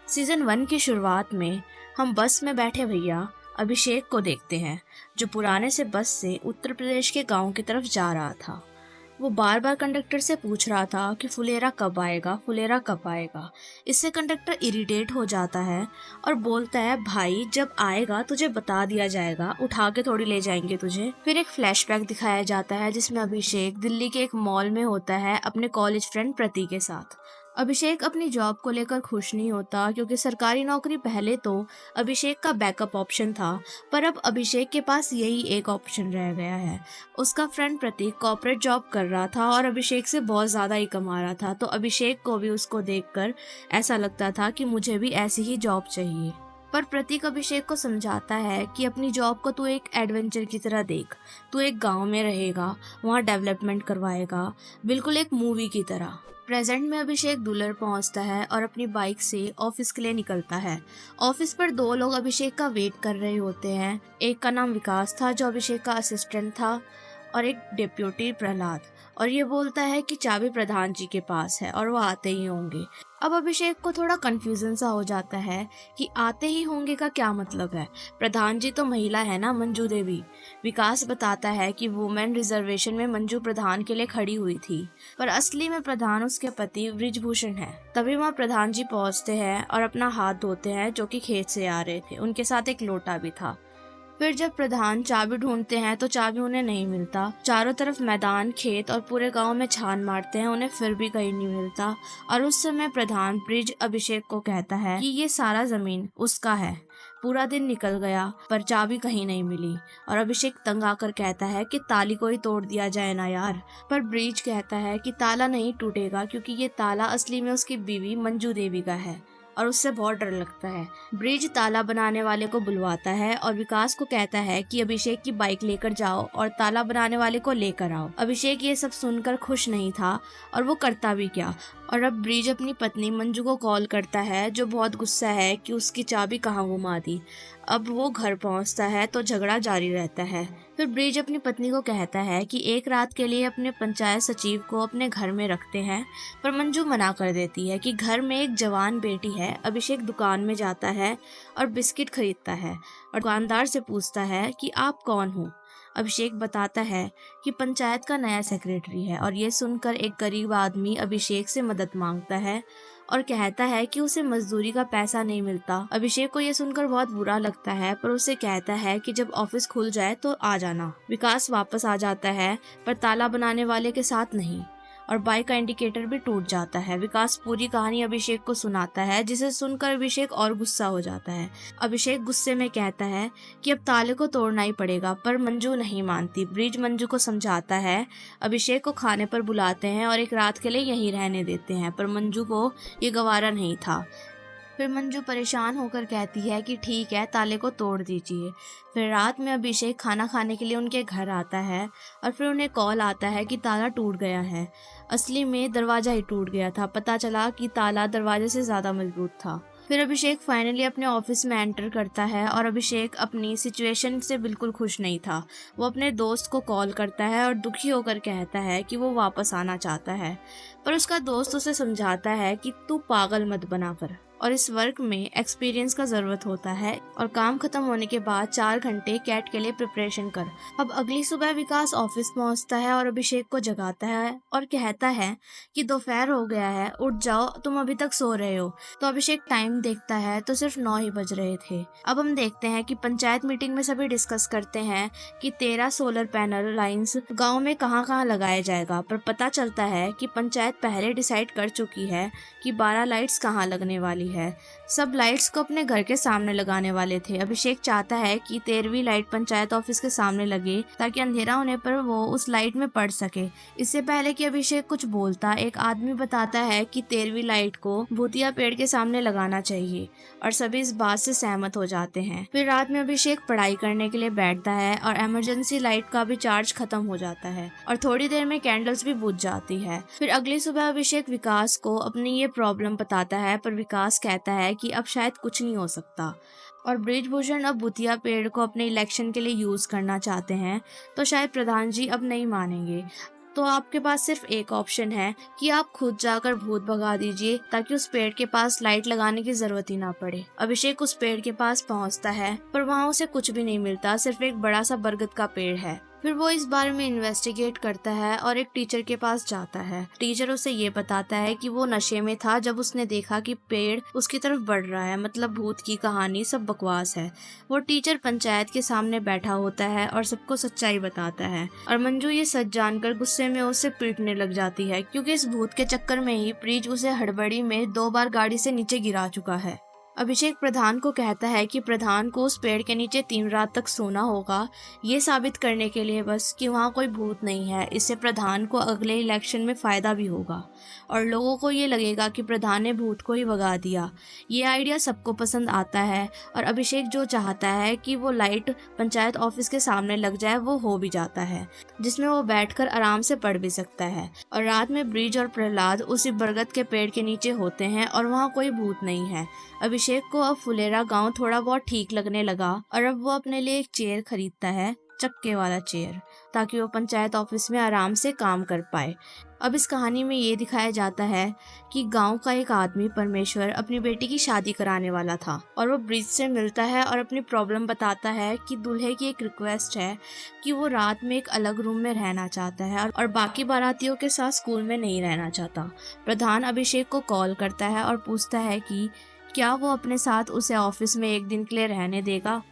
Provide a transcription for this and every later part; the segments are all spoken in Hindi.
सीजन 1 की शुरुआत में हम बस में बैठे भैया अभिषेक को देखते हैं, जो पुराने से बस से उत्तर प्रदेश के गांव की तरफ जा रहा था। वो बार बार कंडक्टर से पूछ रहा था कि फुलेरा कब आएगा, फुलेरा कब आएगा। इससे कंडक्टर इरिटेट हो जाता है और बोलता है, भाई जब आएगा तुझे बता दिया जाएगा, उठा के थोड़ी ले जाएंगे तुझे। फिर एक फ्लैशबैक दिखाया जाता है जिसमें अभिषेक दिल्ली के एक मॉल में होता है अपने कॉलेज फ्रेंड प्रति के साथ। अभिषेक अपनी जॉब को लेकर खुश नहीं होता, क्योंकि सरकारी नौकरी पहले तो अभिषेक का बैकअप ऑप्शन था, पर अब अभिषेक के पास यही एक ऑप्शन रह गया है। उसका फ्रेंड प्रतीक कॉर्पोरेट जॉब कर रहा था और अभिषेक से बहुत ज़्यादा ही कमा रहा था, तो अभिषेक को भी उसको देखकर ऐसा लगता था कि मुझे भी ऐसी ही जॉब चाहिए। पर प्रतीक अभिषेक को समझाता है कि अपनी जॉब को तू एक एडवेंचर की तरह देख। तू एक गांव में रहेगा, वहाँ डेवलपमेंट करवाएगा, बिल्कुल एक मूवी की तरह। प्रेजेंट में अभिषेक दुलर पहुंचता है और अपनी बाइक से ऑफिस के लिए निकलता है। ऑफिस पर दो लोग अभिषेक का वेट कर रहे होते हैं। एक का नाम विकास था, जो अभिषेक का असिस्टेंट था, और एक डिप्यूटी प्रहलाद। और ये बोलता है कि चाबी प्रधान जी के पास है और वो आते ही होंगे। अब अभिषेक को थोड़ा कंफ्यूजन सा हो जाता है कि आते ही होंगे का क्या मतलब है। प्रधान जी तो महिला है ना, मंजू देवी। विकास बताता है कि वुमेन रिजर्वेशन में मंजू प्रधान के लिए खड़ी हुई थी, पर असली में प्रधान उसके पति ब्रिजभूषण है। तभी वहाँ प्रधान जी पहुँचते हैं और अपना हाथ धोते हैं, जो कि खेत से आ रहे थे। उनके साथ एक लोटा भी था। फिर जब प्रधान चाबी ढूंढते हैं तो चाबी उन्हें नहीं मिलता। चारों तरफ मैदान, खेत और पूरे गांव में छान मारते हैं, उन्हें फिर भी कहीं नहीं मिलता। और उस समय प्रधान ब्रिज अभिषेक को कहता है कि ये सारा जमीन उसका है। पूरा दिन निकल गया पर चाबी कहीं नहीं मिली, और अभिषेक तंग आकर कहता है कि ताली को ही तोड़ दिया जाए ना यार। पर ब्रिज कहता है कि ताला नहीं टूटेगा, क्योंकि ये ताला असली में उसकी बीवी मंजू देवी का है और उससे बहुत डर लगता है। ब्रिज ताला बनाने वाले को बुलवाता है और विकास को कहता है कि अभिषेक की बाइक लेकर जाओ और ताला बनाने वाले को लेकर आओ। अभिषेक ये सब सुनकर खुश नहीं था और वो करता भी क्या। और अब ब्रिज अपनी पत्नी मंजू को कॉल करता है, जो बहुत गुस्सा है कि उसकी चाबी कहाँ गुमा दी। अब वो घर पहुंचता है तो झगड़ा जारी रहता है। फिर ब्रिज अपनी पत्नी को कहता है कि एक रात के लिए अपने पंचायत सचिव को अपने घर में रखते हैं, पर मंजू मना कर देती है कि घर में एक जवान बेटी है। अभिषेक दुकान में जाता है और बिस्किट खरीदता है और दुकानदार से पूछता है कि आप कौन हो। अभिषेक बताता है कि पंचायत का नया सेक्रेटरी है, और ये सुनकर एक गरीब आदमी अभिषेक से मदद मांगता है और कहता है कि उसे मजदूरी का पैसा नहीं मिलता। अभिषेक को ये सुनकर बहुत बुरा लगता है, पर उसे कहता है कि जब ऑफिस खुल जाए तो आ जाना। विकास वापस आ जाता है, पर ताला बनाने वाले के साथ नहीं, और बाइक का इंडिकेटर भी टूट जाता है। विकास पूरी कहानी अभिषेक को सुनाता है, जिसे सुनकर अभिषेक और गुस्सा हो जाता है। अभिषेक गुस्से में कहता है कि अब ताले को तोड़ना ही पड़ेगा, पर मंजू नहीं मानती। ब्रिज मंजू को समझाता है। अभिषेक को खाने पर बुलाते हैं और एक रात के लिए यहीं रहने देते हैं, पर मंजू को ये गवारा नहीं था। फिर मंजू परेशान होकर कहती है कि ठीक है, ताले को तोड़ दीजिए। फिर रात में अभिषेक खाना खाने के लिए उनके घर आता है और फिर उन्हें कॉल आता है कि ताला टूट गया है। असली में दरवाजा ही टूट गया था। पता चला कि ताला दरवाजे से ज़्यादा मजबूत था। फिर अभिषेक फाइनली अपने ऑफिस में एंटर करता है, और अभिषेक अपनी सिचुएशन से बिल्कुल खुश नहीं था। वो अपने दोस्त को कॉल करता है और दुखी होकर कहता है कि वो वापस आना चाहता है, पर उसका दोस्त उसे समझाता है कि तू पागल मत बना कर, और इस वर्क में एक्सपीरियंस का ज़रूरत होता है, और काम खत्म होने के बाद 4 घंटे कैट के लिए प्रिपरेशन कर। अब अगली सुबह विकास ऑफिस पहुंचता है और अभिषेक को जगाता है और कहता है कि दोपहर हो गया है, उठ जाओ, तुम अभी तक सो रहे हो। तो अभिषेक टाइम देखता है तो सिर्फ 9 ही बज रहे थे। अब हम देखते हैं कि पंचायत मीटिंग में सभी डिस्कस करते हैं कि 13 सोलर पैनल लाइन्स गाँव में कहाँ कहाँ लगाया जाएगा, पर पता चलता है कि पंचायत पहले डिसाइड कर चुकी है कि 12 लाइट्स कहाँ लगने वाली है। सब लाइट्स को अपने घर के सामने लगाने वाले थे। अभिषेक चाहता है कि 13वीं लाइट पंचायत ऑफिस के सामने लगे, ताकि अंधेरा होने पर वो उस लाइट में पड़ सके। इससे पहले कि अभिषेक कुछ बोलता, एक आदमी बताता है कि 13वीं लाइट को भूतिया पेड़ के सामने लगाना चाहिए, और सभी इस बात से सहमत हो जाते हैं। फिर रात में अभिषेक पढ़ाई करने के लिए बैठता है और इमरजेंसी लाइट का भी चार्ज खत्म हो जाता है, और थोड़ी देर में कैंडल्स भी बुझ जाती है। फिर अगली सुबह अभिषेक विकास को अपनी ये प्रॉब्लम बताता है, पर विकास कहता है कि अब शायद कुछ नहीं हो सकता, और ब्रिजभूषण अब भूतिया पेड़ को अपने इलेक्शन के लिए यूज करना चाहते हैं, तो शायद प्रधान जी अब नहीं मानेंगे। तो आपके पास सिर्फ एक ऑप्शन है कि आप खुद जाकर भूत भगा दीजिए ताकि उस पेड़ के पास लाइट लगाने की जरूरत ही ना पड़े। अभिषेक उस पेड़ के पास पहुंचता है पर वहां उसे कुछ भी नहीं मिलता, सिर्फ एक बड़ा सा बरगद का पेड़ है। फिर वो इस बारे में इन्वेस्टिगेट करता है और एक टीचर के पास जाता है। टीचर उसे ये बताता है कि वो नशे में था जब उसने देखा कि पेड़ उसकी तरफ बढ़ रहा है, मतलब भूत की कहानी सब बकवास है। वो टीचर पंचायत के सामने बैठा होता है और सबको सच्चाई बताता है और मंजू ये सच जानकर गुस्से में उसे पीटने लग जाती है क्योंकि इस भूत के चक्कर में ही ब्रिज उसे हड़बड़ी में 2 बार गाड़ी से नीचे गिरा चुका है। अभिषेक प्रधान को कहता है कि प्रधान को उस पेड़ के नीचे 3 रात तक सोना होगा, ये साबित करने के लिए बस कि वहाँ कोई भूत नहीं है। इससे प्रधान को अगले इलेक्शन में फायदा भी होगा और लोगों को ये लगेगा कि प्रधान ने भूत को ही भगा दिया। ये आइडिया सबको पसंद आता है और अभिषेक जो चाहता है कि वो लाइट पंचायत ऑफिस के सामने लग जाए वो हो भी जाता है, जिसमें वो बैठकर आराम से पढ़ भी सकता है। और रात में ब्रिज और प्रहलाद उसी बरगद के पेड़ के नीचे होते हैं और वहाँ कोई भूत नहीं है। अभिषेक को अब फुलेरा गांव थोड़ा बहुत ठीक लगने लगा और अब वो अपने लिए एक चेयर खरीदता है, चक्के वाला चेयर, ताकि वो पंचायत ऑफिस में आराम से काम कर पाए। अब इस कहानी में ये दिखाया जाता है कि गांव का एक आदमी परमेश्वर अपनी बेटी की शादी कराने वाला था और वो ब्रिज से मिलता है और अपनी प्रॉब्लम बताता है कि दूल्हे की एक रिक्वेस्ट है कि वो रात में एक अलग रूम में रहना चाहता है और बाकी बारातियों के साथ स्कूल में नहीं रहना चाहता। प्रधान अभिषेक को कॉल करता है और पूछता है कि क्या वो अपने साथ उसे ऑफिस में एक दिन के लिए रहने देगा,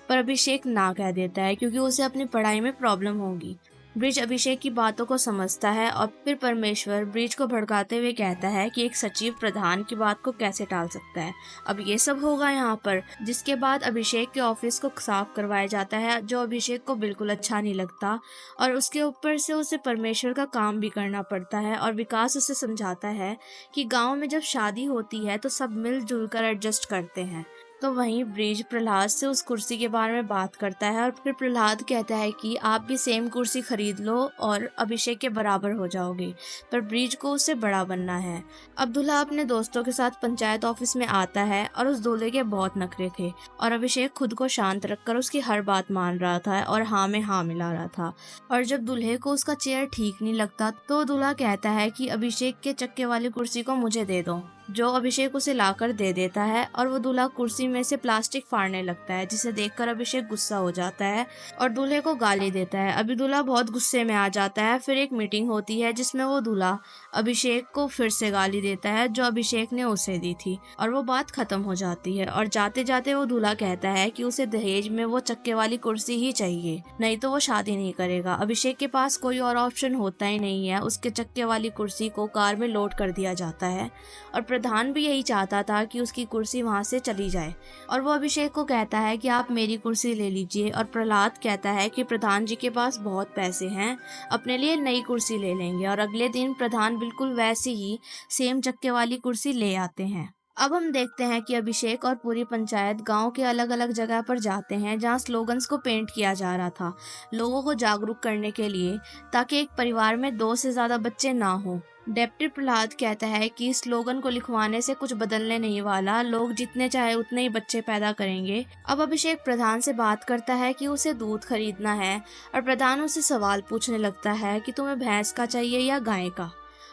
पर अभिषेक ना कह देता है क्योंकि उसे अपनी पढ़ाई में प्रॉब्लम होगी। ब्रिज अभिषेक की बातों को समझता है और फिर परमेश्वर ब्रिज को भड़काते हुए कहता है कि एक सचिव प्रधान की बात को कैसे टाल सकता है। अब ये सब होगा यहाँ पर, जिसके बाद अभिषेक के ऑफिस को साफ करवाया जाता है जो अभिषेक को बिल्कुल अच्छा नहीं लगता और उसके ऊपर से उसे परमेश्वर का काम भी करना पड़ता है। और विकास उसे समझाता है कि गाँव में जब शादी होती है तो सब मिलजुल कर एडजस्ट करते हैं। तो वहीं ब्रिज प्रहलाद से उस कुर्सी के बारे में बात करता है और फिर प्रहलाद कहता है कि आप भी सेम कुर्सी खरीद लो और अभिषेक के बराबर हो जाओगे, पर ब्रिज को उससे बड़ा बनना है। अब दूल्हा अपने दोस्तों के साथ पंचायत ऑफिस में आता है और उस दूल्हे के बहुत नखरे थे और अभिषेक खुद को शांत रखकर उसकी हर बात मान रहा था और हाँ में हाँ मिला रहा था। और जब दूल्हे को उसका चेयर ठीक नहीं लगता तो दूल्हा कहता है कि अभिषेक के चक्के वाली कुर्सी को मुझे दे दो, जो अभिषेक उसे लाकर दे देता है और वो दूल्हा कुर्सी में से प्लास्टिक फाड़ने लगता है, जिसे देखकर अभिषेक गुस्सा हो जाता है और दूल्हे को गाली देता है। अभी दूल्हा बहुत गुस्से में आ जाता है। फिर एक मीटिंग होती है जिसमें वो दूल्हा अभिषेक को फिर से गाली देता है जो अभिषेक ने उसे दी थी और वो बात खत्म हो जाती है। और जाते जाते वो दूल्हा कहता है कि उसे दहेज में वो चक्के वाली कुर्सी ही चाहिए, नहीं तो वो शादी नहीं करेगा। अभिषेक के पास कोई और ऑप्शन होता ही नहीं है, उसके चक्के वाली कुर्सी को कार में लोड कर दिया जाता है और प्रधान भी यही चाहता था कि उसकी कुर्सी वहां से चली जाए और वो अभिषेक को कहता है कि आप मेरी कुर्सी ले लीजिए। और प्रहलाद कहता है कि प्रधान जी के पास बहुत पैसे हैं, अपने लिए नई कुर्सी ले लेंगे। और अगले दिन प्रधान बिल्कुल वैसी ही सेम चक्के वाली कुर्सी ले आते हैं। अब हम देखते हैं कि अभिषेक और पूरी पंचायत गांव के अलग अलग जगह पर जाते हैं जहां स्लोगन्स को पेंट किया जा रहा था, लोगों को जागरूक करने के लिए, ताकि एक परिवार में 2 से ज्यादा बच्चे ना हो। डेप्टी प्रहलाद कहता है कि स्लोगन को लिखवाने से कुछ बदलने नहीं वाला, लोग जितने चाहे उतने ही बच्चे पैदा करेंगे। अब अभिषेक प्रधान से बात करता है कि उसे दूध खरीदना है और प्रधान उसे सवाल पूछने लगता है कि तुम्हें भैंस का चाहिए या गाय का,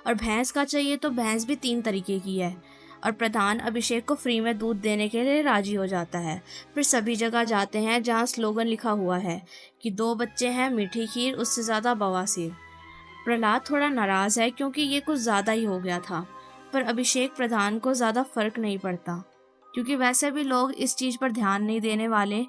और भैंस का चाहिए तो भैंस भी 3 तरीके की है। और प्रधान अभिषेक को फ्री में दूध देने के लिए राजी हो जाता है। फिर सभी जगह जाते हैं जहाँ स्लोगन लिखा हुआ है कि 2 बच्चे हैं, मीठी खीर, उससे ज्यादा बवासीर। प्रहलाद थोड़ा नाराज है क्योंकि ये कुछ ज्यादा ही हो गया था, पर अभिषेक प्रधान को ज्यादा फर्क नहीं पड़ता क्योंकि वैसे भी लोग इस चीज पर ध्यान नहीं देने वाले।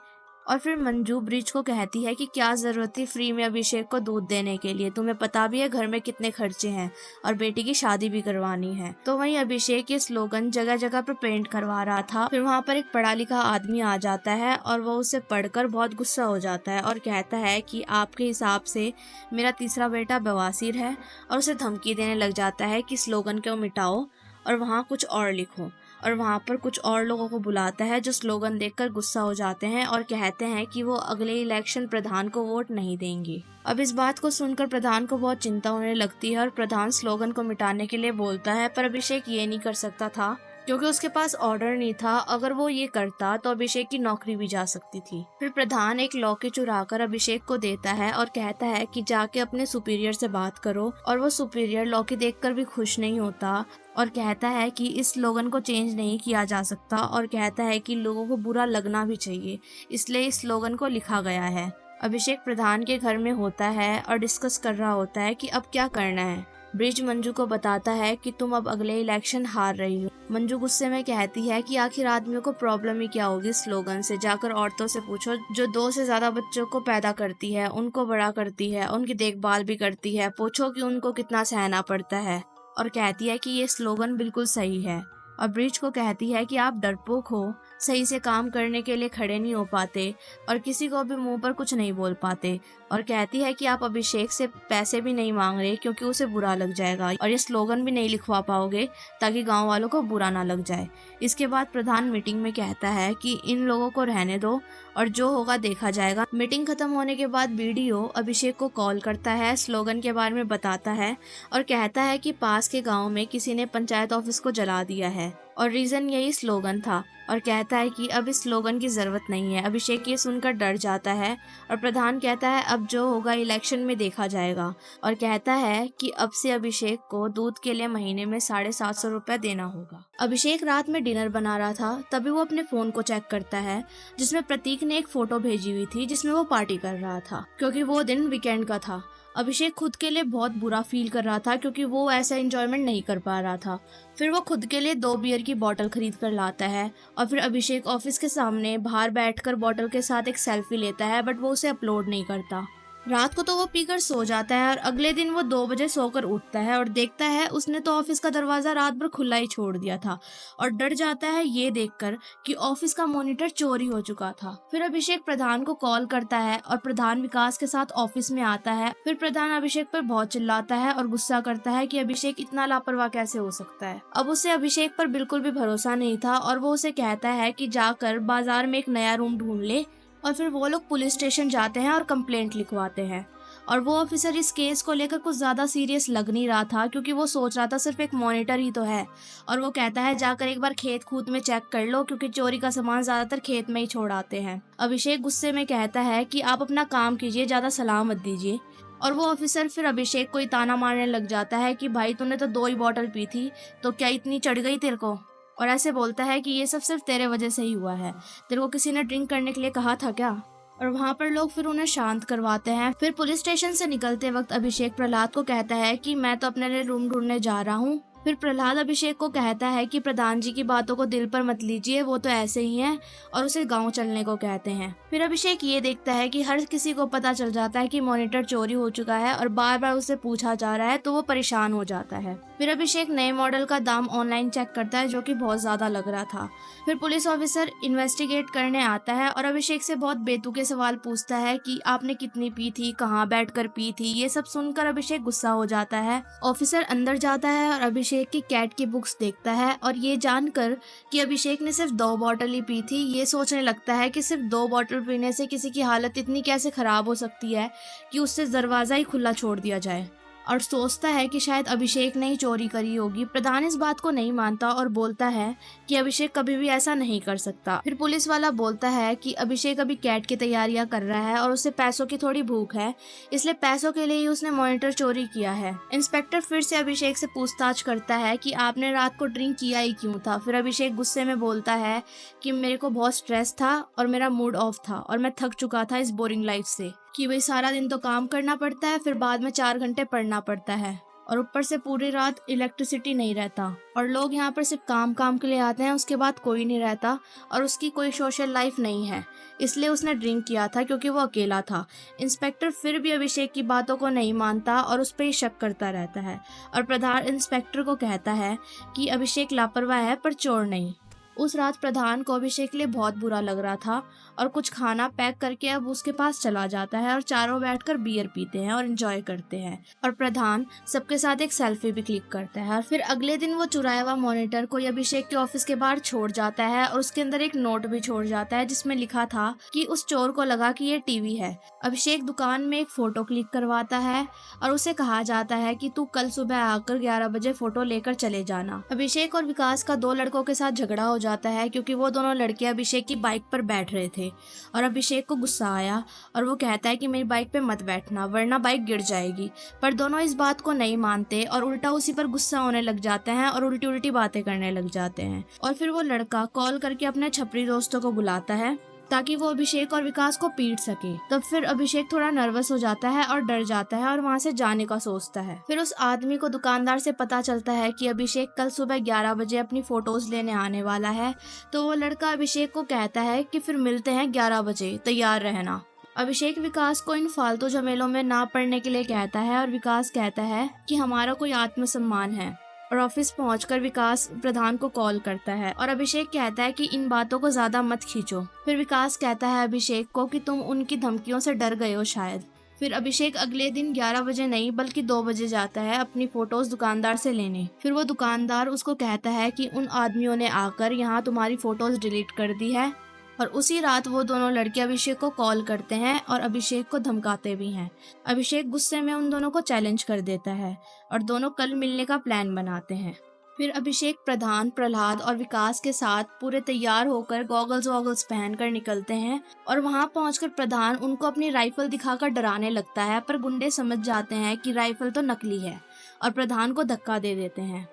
और फिर मंजू ब्रिज को कहती है कि क्या जरूरत थी फ्री में अभिषेक को दूध देने के लिए, तुम्हें पता भी है घर में कितने खर्चे हैं और बेटी की शादी भी करवानी है। तो वहीं अभिषेक ये स्लोगन जगह जगह पर पेंट करवा रहा था। फिर वहाँ पर एक पढ़ा लिखा आदमी आ जाता है और वो उसे पढ़कर बहुत गुस्सा हो जाता है और कहता है कि आपके हिसाब से मेरा तीसरा बेटा बवासीर है, और उसे धमकी देने लग जाता है कि स्लोगन को मिटाओ और वहाँ कुछ और लिखो। और वहाँ पर कुछ और लोगों को बुलाता है जो स्लोगन देखकर गुस्सा हो जाते हैं और कहते हैं कि वो अगले इलेक्शन प्रधान को वोट नहीं देंगे। अब इस बात को सुनकर प्रधान को बहुत चिंता होने लगती है और प्रधान स्लोगन को मिटाने के लिए बोलता है, पर अभिषेक ये नहीं कर सकता था क्योंकि उसके पास ऑर्डर नहीं था। अगर वो ये करता तो अभिषेक की नौकरी भी जा सकती थी। फिर प्रधान एक लॉकेट चुराकर अभिषेक को देता है और कहता है कि जाके अपने सुपीरियर से बात करो। और वो सुपीरियर लॉकेट देखकर भी खुश नहीं होता और कहता है कि इस स्लोगन को चेंज नहीं किया जा सकता और कहता है कि लोगों को बुरा लगना भी चाहिए, इसलिए इस स्लोगन को लिखा गया है। अभिषेक प्रधान के घर में होता है और डिस्कस कर रहा होता है कि अब क्या करना है। ब्रिज मंजू को बताता है कि तुम अब अगले इलेक्शन हार रही हो। मंजू गुस्से में कहती है कि आखिर आदमियों को प्रॉब्लम ही क्या होगी स्लोगन से, जाकर औरतों से पूछो जो 2 से ज्यादा बच्चों को पैदा करती है, उनको बड़ा करती है, उनकी देखभाल भी करती है, पूछो कि उनको कितना सहना पड़ता है। और कहती है कि ये स्लोगन बिल्कुल सही है। और ब्रिज को कहती है कि आप डरपोक हो, सही से काम करने के लिए खड़े नहीं हो पाते और किसी को भी मुंह पर कुछ नहीं बोल पाते। और कहती है कि आप अभिषेक से पैसे भी नहीं मांग रहे क्योंकि उसे बुरा लग जाएगा और ये स्लोगन भी नहीं लिखवा पाओगे ताकि गांव वालों को बुरा ना लग जाए। इसके बाद प्रधान मीटिंग में कहता है कि इन लोगों को रहने दो और जो होगा देखा जाएगा। मीटिंग खत्म होने के बाद बीडीओ अभिषेक को कॉल करता है, स्लोगन के बारे में बताता है और कहता है कि पास के गांव में किसी ने पंचायत ऑफिस को जला दिया है और रीजन यही स्लोगन था। और कहता है कि अब इस स्लोगन की जरूरत नहीं है। अभिषेक ये सुनकर डर जाता है और प्रधान कहता है अब जो होगा इलेक्शन में देखा जाएगा। और कहता है कि अब से अभिषेक को दूध के लिए महीने में 750 रुपए देना होगा। अभिषेक रात में डिनर बना रहा था, तभी वो अपने फोन को चेक करता है जिसमें प्रतीक ने एक फोटो भेजी हुई थी जिसमें वो पार्टी कर रहा था क्योंकि वो दिन वीकेंड का था। अभिषेक खुद के लिए बहुत बुरा फील कर रहा था क्योंकि वो ऐसा एंजॉयमेंट नहीं कर पा रहा था। फिर वो खुद के लिए 2 बियर की बोतल खरीद कर लाता है और फिर अभिषेक ऑफिस के सामने बाहर बैठकर बोतल के साथ एक सेल्फी लेता है, बट वो उसे अपलोड नहीं करता। रात को तो वो पीकर सो जाता है और अगले दिन वो 2 बजे सोकर उठता है और देखता है उसने तो ऑफिस का दरवाजा रात भर खुला ही छोड़ दिया था और डर जाता है ये देखकर कि ऑफिस का मॉनिटर चोरी हो चुका था। फिर अभिषेक प्रधान को कॉल करता है और प्रधान विकास के साथ ऑफिस में आता है। फिर प्रधान अभिषेक पर बहुत चिल्लाता है और गुस्सा करता है कि अभिषेक इतना लापरवाह कैसे हो सकता है। अब उसे अभिषेक पर बिल्कुल भी भरोसा नहीं था और वो उसे कहता है कि जाकर बाजार में एक नया रूम ढूंढ ले। और फिर वो लोग पुलिस स्टेशन जाते हैं और कंप्लेंट लिखवाते हैं। और वो ऑफिसर इस केस को लेकर कुछ ज्यादा सीरियस लग नहीं रहा था क्योंकि वो सोच रहा था सिर्फ एक मॉनिटर ही तो है। और वो कहता है जाकर एक बार खेत खूत में चेक कर लो क्योंकि चोरी का सामान ज्यादातर खेत में ही छोड़ आते हैं। अभिषेक गुस्से में कहता है कि आप अपना काम कीजिए, ज्यादा सलाह मत दीजिए। और वो ऑफिसर फिर अभिषेक को ही ताना मारने लग जाता है कि भाई तूने तो 2 ही बोतल पी थी तो क्या इतनी चढ़ गई तेरे को। और ऐसे बोलता है कि ये सब सिर्फ तेरे वजह से ही हुआ है, तेरे को किसी ने ड्रिंक करने के लिए कहा था क्या। और वहाँ पर लोग फिर उन्हें शांत करवाते हैं। फिर पुलिस स्टेशन से निकलते वक्त अभिषेक प्रहलाद को कहता है कि मैं तो अपने लिए रूम ढूंढने जा रहा हूँ। फिर प्रहलाद अभिषेक को कहता है कि प्रधान जी की बातों को दिल पर मत लीजिए, वो तो ऐसे ही हैं, और उसे गांव चलने को कहते हैं। फिर अभिषेक ये देखता है कि हर किसी को पता चल जाता है कि मॉनिटर चोरी हो चुका है और बार बार उसे पूछा जा रहा है, तो वो परेशान हो जाता है। फिर अभिषेक नए मॉडल का दाम ऑनलाइन चेक करता है जो कि बहुत ज्यादा लग रहा था। फिर पुलिस ऑफिसर इन्वेस्टिगेट करने आता है और अभिषेक से बहुत बेतुके सवाल पूछता है कि आपने कितनी पी थी, कहाँ बैठकर पी थी। ये सब सुनकर अभिषेक गुस्सा हो जाता है। ऑफिसर अंदर जाता है और अभिषेक की कैट की बुक्स देखता है और ये जानकर कि अभिषेक ने सिर्फ 2 बोतल ही पी थी, ये सोचने लगता है कि सिर्फ 2 बोतल पीने से किसी की हालत इतनी कैसे खराब हो सकती है कि उससे दरवाजा ही खुला छोड़ दिया जाए। और सोचता है कि शायद अभिषेक ने ही चोरी करी होगी। प्रधान इस बात को नहीं मानता और बोलता है कि अभिषेक कभी भी ऐसा नहीं कर सकता। फिर पुलिस वाला बोलता है कि अभिषेक अभी कैट की तैयारियां कर रहा है और उसे पैसों की थोड़ी भूख है, इसलिए पैसों के लिए ही उसने मॉनिटर चोरी किया है। इंस्पेक्टर फिर से अभिषेक से पूछताछ करता है कि आपने रात को ड्रिंक किया ही क्यों था। फिर अभिषेक गुस्से में बोलता है कि मेरे को बहुत स्ट्रेस था और मेरा मूड ऑफ था और मैं थक चुका था इस बोरिंग लाइफ से, कि भाई सारा दिन तो काम करना पड़ता है, फिर बाद में 4 घंटे पढ़ना पड़ता है और ऊपर से पूरी रात इलेक्ट्रिसिटी नहीं रहता और लोग यहाँ पर सिर्फ काम के लिए आते हैं, उसके बाद कोई नहीं रहता और उसकी कोई सोशल लाइफ नहीं है, इसलिए उसने ड्रिंक किया था क्योंकि वो अकेला था। इंस्पेक्टर फिर भी अभिषेक की बातों को नहीं मानता और उस पर ही शक करता रहता है और प्रधान इंस्पेक्टर को कहता है कि अभिषेक लापरवाह है पर चोर नहीं। उस रात प्रधान को अभिषेक के लिए बहुत बुरा लग रहा था और कुछ खाना पैक करके अब उसके पास चला जाता है और चारों बैठकर बियर पीते हैं और एंजॉय करते हैं और प्रधान सबके साथ एक सेल्फी भी क्लिक करता है। और फिर अगले दिन वो चुराया हुआ मॉनिटर कोई अभिषेक के ऑफिस के बाहर छोड़ जाता है और उसके अंदर एक नोट भी छोड़ जाता है जिसमें लिखा था कि उस चोर को लगा कि ये टीवी है। अभिषेक दुकान में एक फोटो क्लिक करवाता है और उसे कहा जाता है कि तू कल सुबह आकर 11 बजे फोटो लेकर चले जाना। अभिषेक और विकास का दो लड़कों के साथ झगड़ा हो जाता है क्योंकि वो दोनों लड़के अभिषेक की बाइक पर बैठ रहे थे और अभिषेक को गुस्सा आया और वो कहता है कि मेरी बाइक पे मत बैठना वरना बाइक गिर जाएगी। पर दोनों इस बात को नहीं मानते और उल्टा उसी पर गुस्सा होने लग जाते हैं और उल्टी उल्टी बातें करने लग जाते हैं। और फिर वो लड़का कॉल करके अपने छपरी दोस्तों को बुलाता है ताकि वो अभिषेक और विकास को पीट सके। तब फिर अभिषेक थोड़ा नर्वस हो जाता है और डर जाता है और वहाँ से जाने का सोचता है। फिर उस आदमी को दुकानदार से पता चलता है कि अभिषेक कल सुबह 11 बजे अपनी फोटोज लेने आने वाला है। तो वो लड़का अभिषेक को कहता है कि फिर मिलते हैं 11 बजे, तैयार रहना। अभिषेक विकास को इन फालतू झमेलों में ना पड़ने के लिए कहता है और विकास कहता है कि हमारा कोई आत्मसम्मान है। और ऑफिस पहुंचकर विकास प्रधान को कॉल करता है और अभिषेक कहता है कि इन बातों को ज्यादा मत खींचो। फिर विकास कहता है अभिषेक को कि तुम उनकी धमकियों से डर गए हो शायद। फिर अभिषेक अगले दिन 11 बजे नहीं बल्कि 2 बजे जाता है अपनी फोटोज दुकानदार से लेने। फिर वो दुकानदार उसको कहता है कि उन आदमियों ने आकर यहाँ तुम्हारी फोटोज डिलीट कर दी है। और उसी रात वो दोनों लड़के अभिषेक को कॉल करते हैं और अभिषेक को धमकाते भी हैं। अभिषेक गुस्से में उन दोनों को चैलेंज कर देता है और दोनों कल मिलने का प्लान बनाते हैं। फिर अभिषेक प्रधान, प्रहलाद और विकास के साथ पूरे तैयार होकर गॉगल्स वॉगल्स पहनकर निकलते हैं और वहां पहुंचकर प्रधान उनको अपनी राइफल दिखाकर डराने लगता है। पर गुंडे समझ जाते हैं कि राइफल तो नकली है और प्रधान को धक्का दे देते हैं।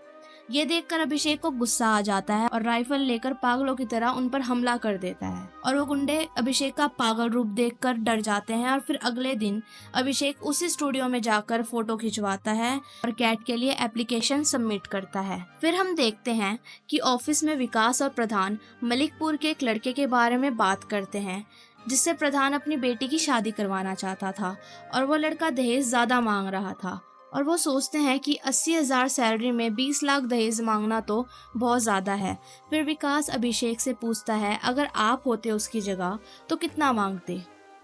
ये देखकर अभिषेक को गुस्सा आ जाता है और राइफल लेकर पागलों की तरह उन पर हमला कर देता है और वो गुंडे अभिषेक का पागल रूप देखकर डर जाते हैं। और फिर अगले दिन अभिषेक उसी स्टूडियो में जाकर फोटो खिंचवाता है और कैट के लिए एप्लीकेशन सबमिट करता है। फिर हम देखते हैं कि ऑफिस में विकास और प्रधान मलिकपुर के एक लड़के के बारे में बात करते हैं जिससे प्रधान अपनी बेटी की शादी करवाना चाहता था और वो लड़का दहेज ज्यादा मांग रहा था। और वो सोचते हैं कि 80,000 सैलरी में 20 लाख दहेज मांगना तो बहुत ज़्यादा है। फिर विकास अभिषेक से पूछता है अगर आप होते उसकी जगह तो कितना मांगते।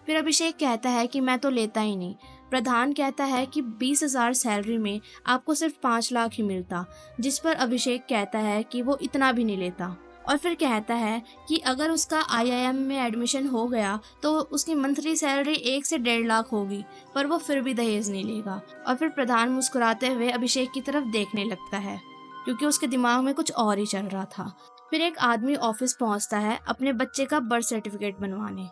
फिर अभिषेक कहता है कि मैं तो लेता ही नहीं। प्रधान कहता है कि 20,000 सैलरी में आपको सिर्फ 5 लाख ही मिलता, जिस पर अभिषेक कहता है कि वो इतना भी नहीं लेता। और फिर कहता है कि अगर उसका IIM में एडमिशन हो गया तो उसकी मंथली सैलरी 1 से 1.5 लाख होगी, पर वो फिर भी दहेज नहीं लेगा। और फिर प्रधान मुस्कुराते हुए अभिषेक की तरफ देखने लगता है क्योंकि उसके दिमाग में कुछ और ही चल रहा था। फिर एक आदमी ऑफिस पहुंचता है अपने बच्चे का बर्थ सर्टिफिकेट बनवाने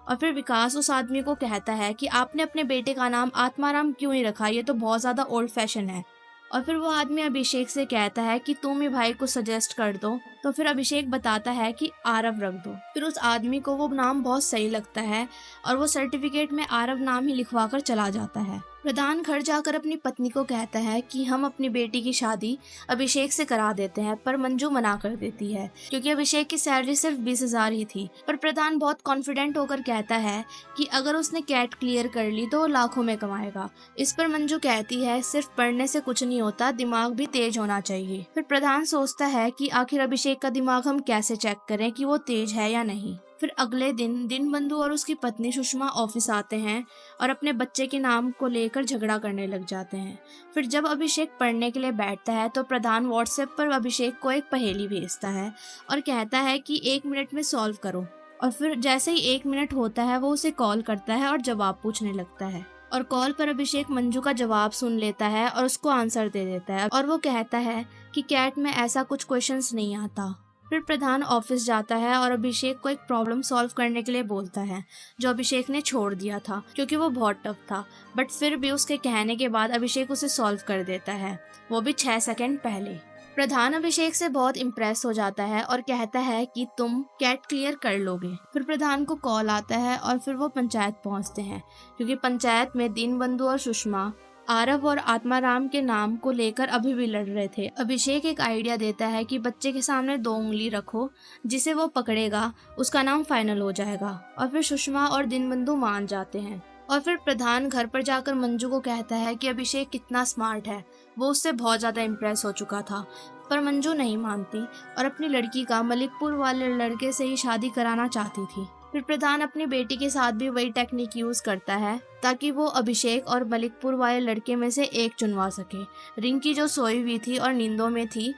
और फिर विकास उस आदमी को कहता है कि आपने अपने बेटे का नाम आत्माराम क्यों ही रखा, ये तो बहुत ज़्यादा ओल्ड फैशन है। और फिर वो आदमी अभिषेक से कहता है कि तुम ही भाई को सजेस्ट कर दो। तो फिर अभिषेक बताता है कि आरव रख दो। फिर उस आदमी को वो नाम बहुत सही लगता है और वो सर्टिफिकेट में आरव नाम ही लिखवा कर चला जाता है। प्रधान घर जाकर अपनी पत्नी को कहता है कि हम अपनी बेटी की शादी अभिषेक से करा देते हैं, पर मंजू मना कर देती है क्योंकि अभिषेक की सैलरी सिर्फ 20,000 ही थी। पर प्रधान बहुत कॉन्फिडेंट होकर कहता है कि अगर उसने कैट क्लियर कर ली तो वो लाखों में कमाएगा। इस पर मंजू कहती है सिर्फ पढ़ने से कुछ नहीं होता, दिमाग भी तेज होना चाहिए। फिर प्रधान सोचता है कि आखिर अभिषेक का दिमाग हम कैसे चेक करें कि वो तेज है या नहीं। फिर अगले दिन दीनबंधु और उसकी पत्नी सुषमा ऑफिस आते हैं और अपने बच्चे के नाम को लेकर झगड़ा करने लग जाते हैं। फिर जब अभिषेक पढ़ने के लिए बैठता है तो प्रधान व्हाट्सएप पर अभिषेक को एक पहेली भेजता है और कहता है कि 1 मिनट में सॉल्व करो। और फिर जैसे ही 1 मिनट होता है वो उसे कॉल करता है और जवाब पूछने लगता है और कॉल पर अभिषेक मंजू का जवाब सुन लेता है और उसको आंसर दे देता है और वो कहता है कि कैट में ऐसा कुछ क्वेश्चंस नहीं आता। फिर प्रधान ऑफिस जाता है और अभिषेक को एक प्रॉब्लम सॉल्व करने के लिए बोलता है जो अभिषेक ने छोड़ दिया था क्योंकि वो बहुत टफ था, बट फिर भी उसके कहने के बाद अभिषेक उसे सॉल्व कर देता है, वो भी 6 सेकंड पहले। प्रधान अभिषेक से बहुत इम्प्रेस हो जाता है और कहता है कि तुम कैट क्लियर कर लोगे। फिर प्रधान को कॉल आता है और फिर वो पंचायत पहुंचते हैं क्योंकि पंचायत में दीनबंधु और सुषमा आरव और आत्माराम के नाम को लेकर अभी भी लड़ रहे थे। अभिषेक एक आइडिया देता है कि बच्चे के सामने 2 उंगली रखो, जिसे वो पकड़ेगा उसका नाम फाइनल हो जाएगा। और फिर सुषमा और दीनबंधु मान जाते हैं और फिर प्रधान घर पर जाकर मंजू को कहता है कि अभिषेक कितना स्मार्ट है। वो उससे बहुत ज़्यादा इम्प्रेस हो चुका था, पर मंजू नहीं मानती और अपनी लड़की का मलिकपुर वाले लड़के से ही शादी कराना चाहती थी। फिर प्रधान अपनी बेटी के साथ भी वही टेक्निक यूज करता है ताकि वो अभिषेक और मलिकपुर वाले लड़के में से एक चुनवा सके। रिंकी जो सोई हुई थी और नींदों में थी,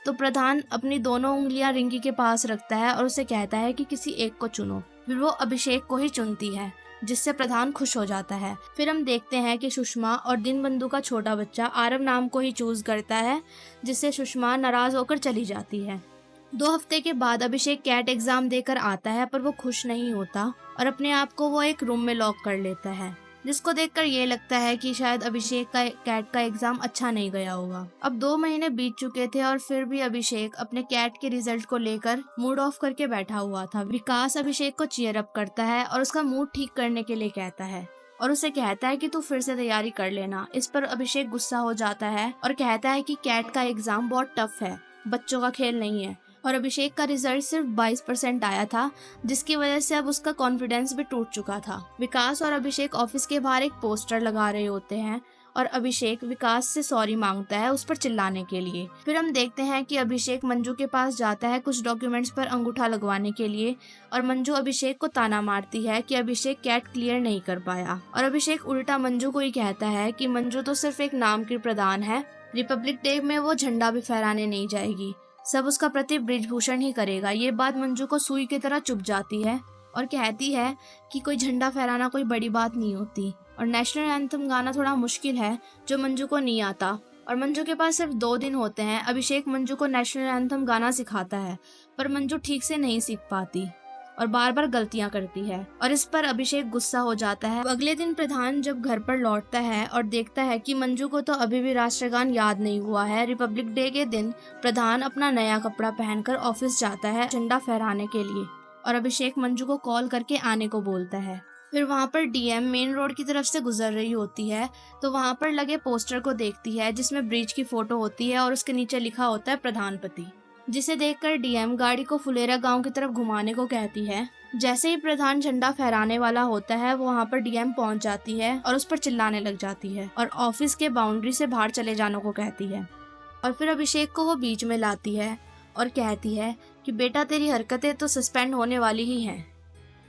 तो प्रधान अपनी दोनों उंगलियां रिंकी के पास रखता है और उसे कहता है कि किसी एक को चुनो। फिर वो अभिषेक को ही चुनती है, जिससे प्रधान खुश हो जाता है। फिर हम देखते हैं कि सुषमा और दीनबंधु का छोटा बच्चा आरव नाम को ही चूज करता है, जिससे सुषमा नाराज होकर चली जाती है। 2 हफ्ते के बाद अभिषेक कैट एग्जाम देकर आता है, पर वो खुश नहीं होता और अपने आप को वो एक रूम में लॉक कर लेता है, जिसको देखकर ये लगता है कि शायद अभिषेक का कैट का एग्जाम अच्छा नहीं गया होगा। अब 2 महीने बीत चुके थे और फिर भी अभिषेक अपने कैट के रिजल्ट को लेकर मूड ऑफ करके बैठा हुआ था। विकास अभिषेक को चीयर अप करता है और उसका मूड ठीक करने के लिए कहता है और उसे कहता है कि तू फिर से तैयारी कर लेना। इस पर अभिषेक गुस्सा हो जाता है और कहता है कि कैट का एग्जाम बहुत टफ है, बच्चों का खेल नहीं है। और अभिषेक का रिजल्ट सिर्फ 22% आया था, जिसकी वजह से अब उसका कॉन्फिडेंस भी टूट चुका था। विकास और अभिषेक ऑफिस के बाहर एक पोस्टर लगा रहे होते हैं और अभिषेक विकास से सॉरी मांगता है उस पर चिल्लाने के लिए। फिर हम देखते हैं कि अभिषेक मंजू के पास जाता है कुछ डॉक्यूमेंट्स पर अंगूठा लगवाने के लिए और मंजू अभिषेक को ताना मारती है कि अभिषेक कैट क्लियर नहीं कर पाया। और अभिषेक उल्टा मंजू को ही कहता है कि मंजू तो सिर्फ एक नाम की प्रधान है, रिपब्लिक डे में वो झंडा भी फहराने नहीं जाएगी, सब उसका प्रति ब्रिजभूषण ही करेगा। ये बात मंजू को सुई की तरह चुभ जाती है और कहती है कि कोई झंडा फहराना कोई बड़ी बात नहीं होती और नेशनल एंथम गाना थोड़ा मुश्किल है, जो मंजू को नहीं आता। और मंजू के पास सिर्फ 2 दिन होते हैं। अभिषेक मंजू को नेशनल एंथम गाना सिखाता है, पर मंजू ठीक से नहीं सीख पाती और बार बार गलतियां करती है और इस पर अभिषेक गुस्सा हो जाता है। अगले दिन प्रधान जब घर पर लौटता है और देखता है कि मंजू को तो अभी भी राष्ट्रगान याद नहीं हुआ है। रिपब्लिक डे के दिन प्रधान अपना नया कपड़ा पहनकर ऑफिस जाता है झंडा फहराने के लिए और अभिषेक मंजू को कॉल करके आने को बोलता है। फिर वहाँ पर डीएम मेन रोड की तरफ से गुजर रही होती है, तो वहाँ पर लगे पोस्टर को देखती है जिसमें ब्रिज की फोटो होती है और उसके नीचे लिखा होता है प्रधानपति, जिसे देखकर डीएम गाड़ी को फुलेरा गांव की तरफ घुमाने को कहती है। जैसे ही प्रधान झंडा फहराने वाला होता है, वो वहाँ पर डीएम पहुँच जाती है और उस पर चिल्लाने लग जाती है और ऑफिस के बाउंड्री से बाहर चले जाने को कहती है। और फिर अभिषेक को वो बीच में लाती है और कहती है कि बेटा तेरी हरकतें तो सस्पेंड होने वाली ही हैं,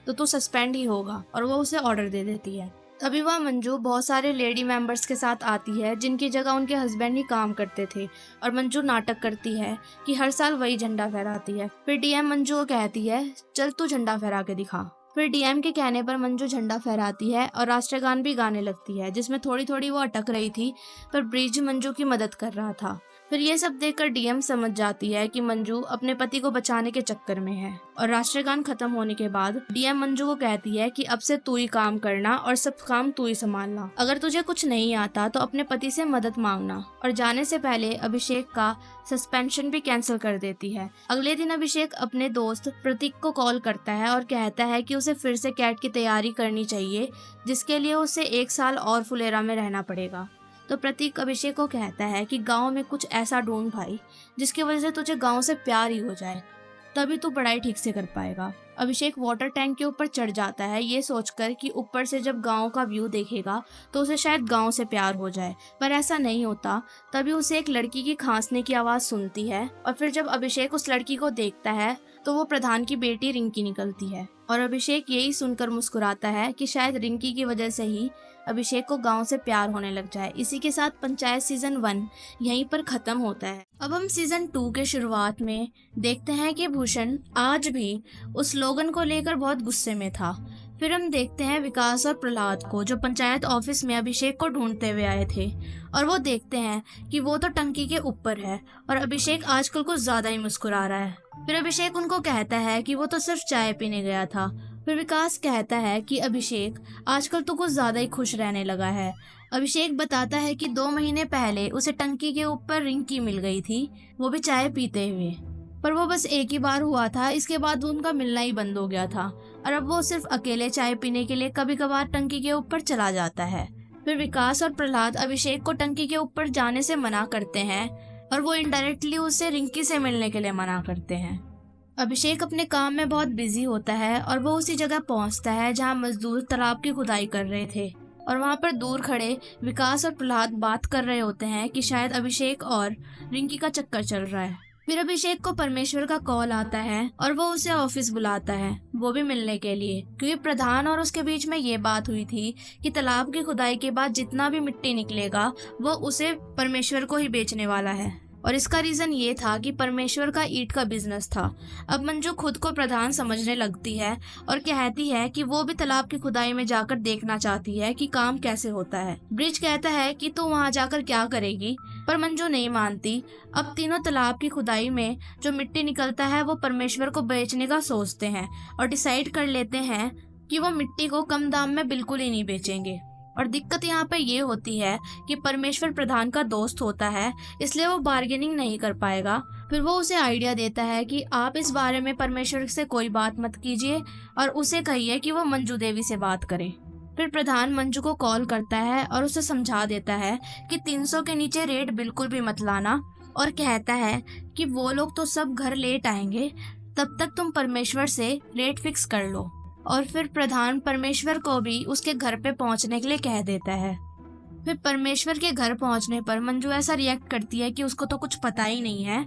तो तू सस्पेंड ही होगा, और वो उसे ऑर्डर दे देती है। तभी वह मंजू बहुत सारे लेडी मेंबर्स के साथ आती है जिनकी जगह उनके हस्बैंड ही काम करते थे और मंजू नाटक करती है कि हर साल वही झंडा फहराती है। फिर डीएम मंजू को कहती है चल तू झंडा फहरा के दिखा। फिर डीएम के कहने पर मंजू झंडा फहराती है और राष्ट्रगान भी गाने लगती है, जिसमें थोड़ी थोड़ी वो अटक रही थी, पर ब्रिज मंजू की मदद कर रहा था। फिर ये सब देखकर डीएम समझ जाती है कि मंजू अपने पति को बचाने के चक्कर में है और राष्ट्रगान खत्म होने के बाद डीएम मंजू को कहती है कि अब से तू ही काम करना और सब काम तू ही संभालना, अगर तुझे कुछ नहीं आता तो अपने पति से मदद मांगना। और जाने से पहले अभिषेक का सस्पेंशन भी कैंसिल कर देती है। अगले दिन अभिषेक अपने दोस्त प्रतीक को कॉल करता है और कहता है कि उसे फिर से कैट की तैयारी करनी चाहिए, जिसके लिए उसे 1 साल और फुलेरा में रहना पड़ेगा। तो प्रतीक अभिषेक को कहता है कि गांव में कुछ ऐसा ढूंढ भाई जिसकी वजह से तुझे गांव से प्यार ही हो जाए, तभी तू पढ़ाई ठीक से कर पाएगा। अभिषेक वाटर टैंक के ऊपर चढ़ जाता है ये सोचकर कि ऊपर से जब गांव का व्यू देखेगा तो उसे शायद गांव से प्यार हो जाए, पर ऐसा नहीं होता। तभी उसे एक लड़की की खांसने की आवाज़ सुनती है और फिर जब अभिषेक उस लड़की को देखता है तो वो प्रधान की बेटी रिंकी निकलती है और अभिषेक यही सुनकर मुस्कुराता है कि शायद रिंकी की वजह से ही अभिषेक को गांव से प्यार होने लग जाए। इसी के साथ पंचायत सीजन 1 यहीं पर खत्म होता है। अब हम सीजन 2 के शुरुआत में देखते हैं कि भूषण आज भी उस स्लोगन को लेकर बहुत गुस्से में था। फिर हम देखते हैं विकास और प्रहलाद को, जो पंचायत ऑफिस में अभिषेक को ढूंढते हुए आए थे, और वो देखते हैं कि वो तो टंकी के ऊपर है और अभिषेक आजकल कुछ ज्यादा ही मुस्कुरा रहा है। फिर अभिषेक उनको कहता है कि वो तो सिर्फ चाय पीने गया था। फिर विकास कहता है कि अभिषेक आजकल तो कुछ ज्यादा ही खुश रहने लगा है। अभिषेक बताता है कि 2 महीने पहले उसे टंकी के ऊपर रिंकी मिल गई थी, वो भी चाय पीते हुए, पर वो बस एक ही बार हुआ था, इसके बाद उनका मिलना ही बंद हो गया था और अब वो सिर्फ अकेले चाय पीने के लिए कभी कभार टंकी के ऊपर चला जाता है। फिर विकास और प्रहलाद अभिषेक को टंकी के ऊपर जाने से मना करते हैं और वो इनडायरेक्टली उसे रिंकी से मिलने के लिए मना करते हैं। अभिषेक अपने काम में बहुत बिजी होता है और वो उसी जगह पहुंचता है जहां मजदूर तालाब की खुदाई कर रहे थे। और वहां पर दूर खड़े विकास और प्रहलाद बात कर रहे होते हैं कि शायद अभिषेक और रिंकी का चक्कर चल रहा है। फिर अभिषेक को परमेश्वर का कॉल आता है और वो उसे ऑफिस बुलाता है, वो भी मिलने के लिए, क्योंकि प्रधान और उसके बीच में ये बात हुई थी कि तालाब की खुदाई के बाद जितना भी मिट्टी निकलेगा वो उसे परमेश्वर को ही बेचने वाला है। और इसका रीजन ये था कि परमेश्वर का ईंट का बिजनेस था। अब मंजू खुद को प्रधान समझने लगती है और कहती है कि वो भी तालाब की खुदाई में जाकर देखना चाहती है कि काम कैसे होता है। ब्रिज कहता है कि तू वहाँ जाकर क्या करेगी, पर मंजू नहीं मानती। अब तीनों तालाब की खुदाई में जो मिट्टी निकलता है वो परमेश्वर को बेचने का सोचते हैं और डिसाइड कर लेते हैं कि वो मिट्टी को कम दाम में बिल्कुल ही नहीं बेचेंगे। और दिक्कत यहाँ पे ये होती है कि परमेश्वर प्रधान का दोस्त होता है, इसलिए वो बार्गेनिंग नहीं कर पाएगा। फिर वो उसे आइडिया देता है कि आप इस बारे में परमेश्वर से कोई बात मत कीजिए और उसे कहिए कि वो मंजू देवी से बात करे। फिर प्रधान मंजू को कॉल करता है और उसे समझा देता है कि 300 के नीचे रेट बिल्कुल भी मत लाना, और कहता है कि वो लोग तो सब घर लेट आएंगे, तब तक तुम परमेश्वर से रेट फिक्स कर लो। और फिर प्रधान परमेश्वर को भी उसके घर पे पहुंचने के लिए कह देता है। फिर परमेश्वर के घर पहुंचने पर मंजू ऐसा रिएक्ट करती है कि उसको तो कुछ पता ही नहीं है,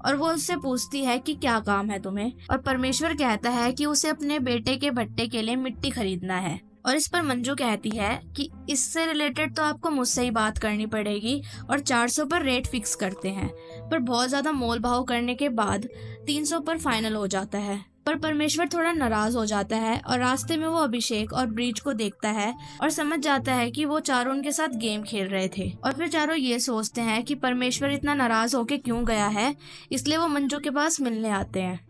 और वो उससे पूछती है कि क्या काम है तुम्हें। और परमेश्वर कहता है कि उसे अपने बेटे के भट्टे के लिए मिट्टी खरीदना है। और इस पर मंजू कहती है कि इससे रिलेटेड तो आपको मुझसे ही बात करनी पड़ेगी, और 400 पर रेट फिक्स करते हैं। पर बहुत ज्यादा मोल भाव करने के बाद 300 पर फाइनल हो जाता है। पर परमेश्वर थोड़ा नाराज हो जाता है और रास्ते में वो अभिषेक और ब्रीच को देखता है और समझ जाता है कि वो चारों उनके साथ गेम खेल रहे थे। और फिर चारों ये सोचते हैं कि परमेश्वर इतना नाराज होके क्यों गया है, इसलिए वो मंजू के पास मिलने आते हैं।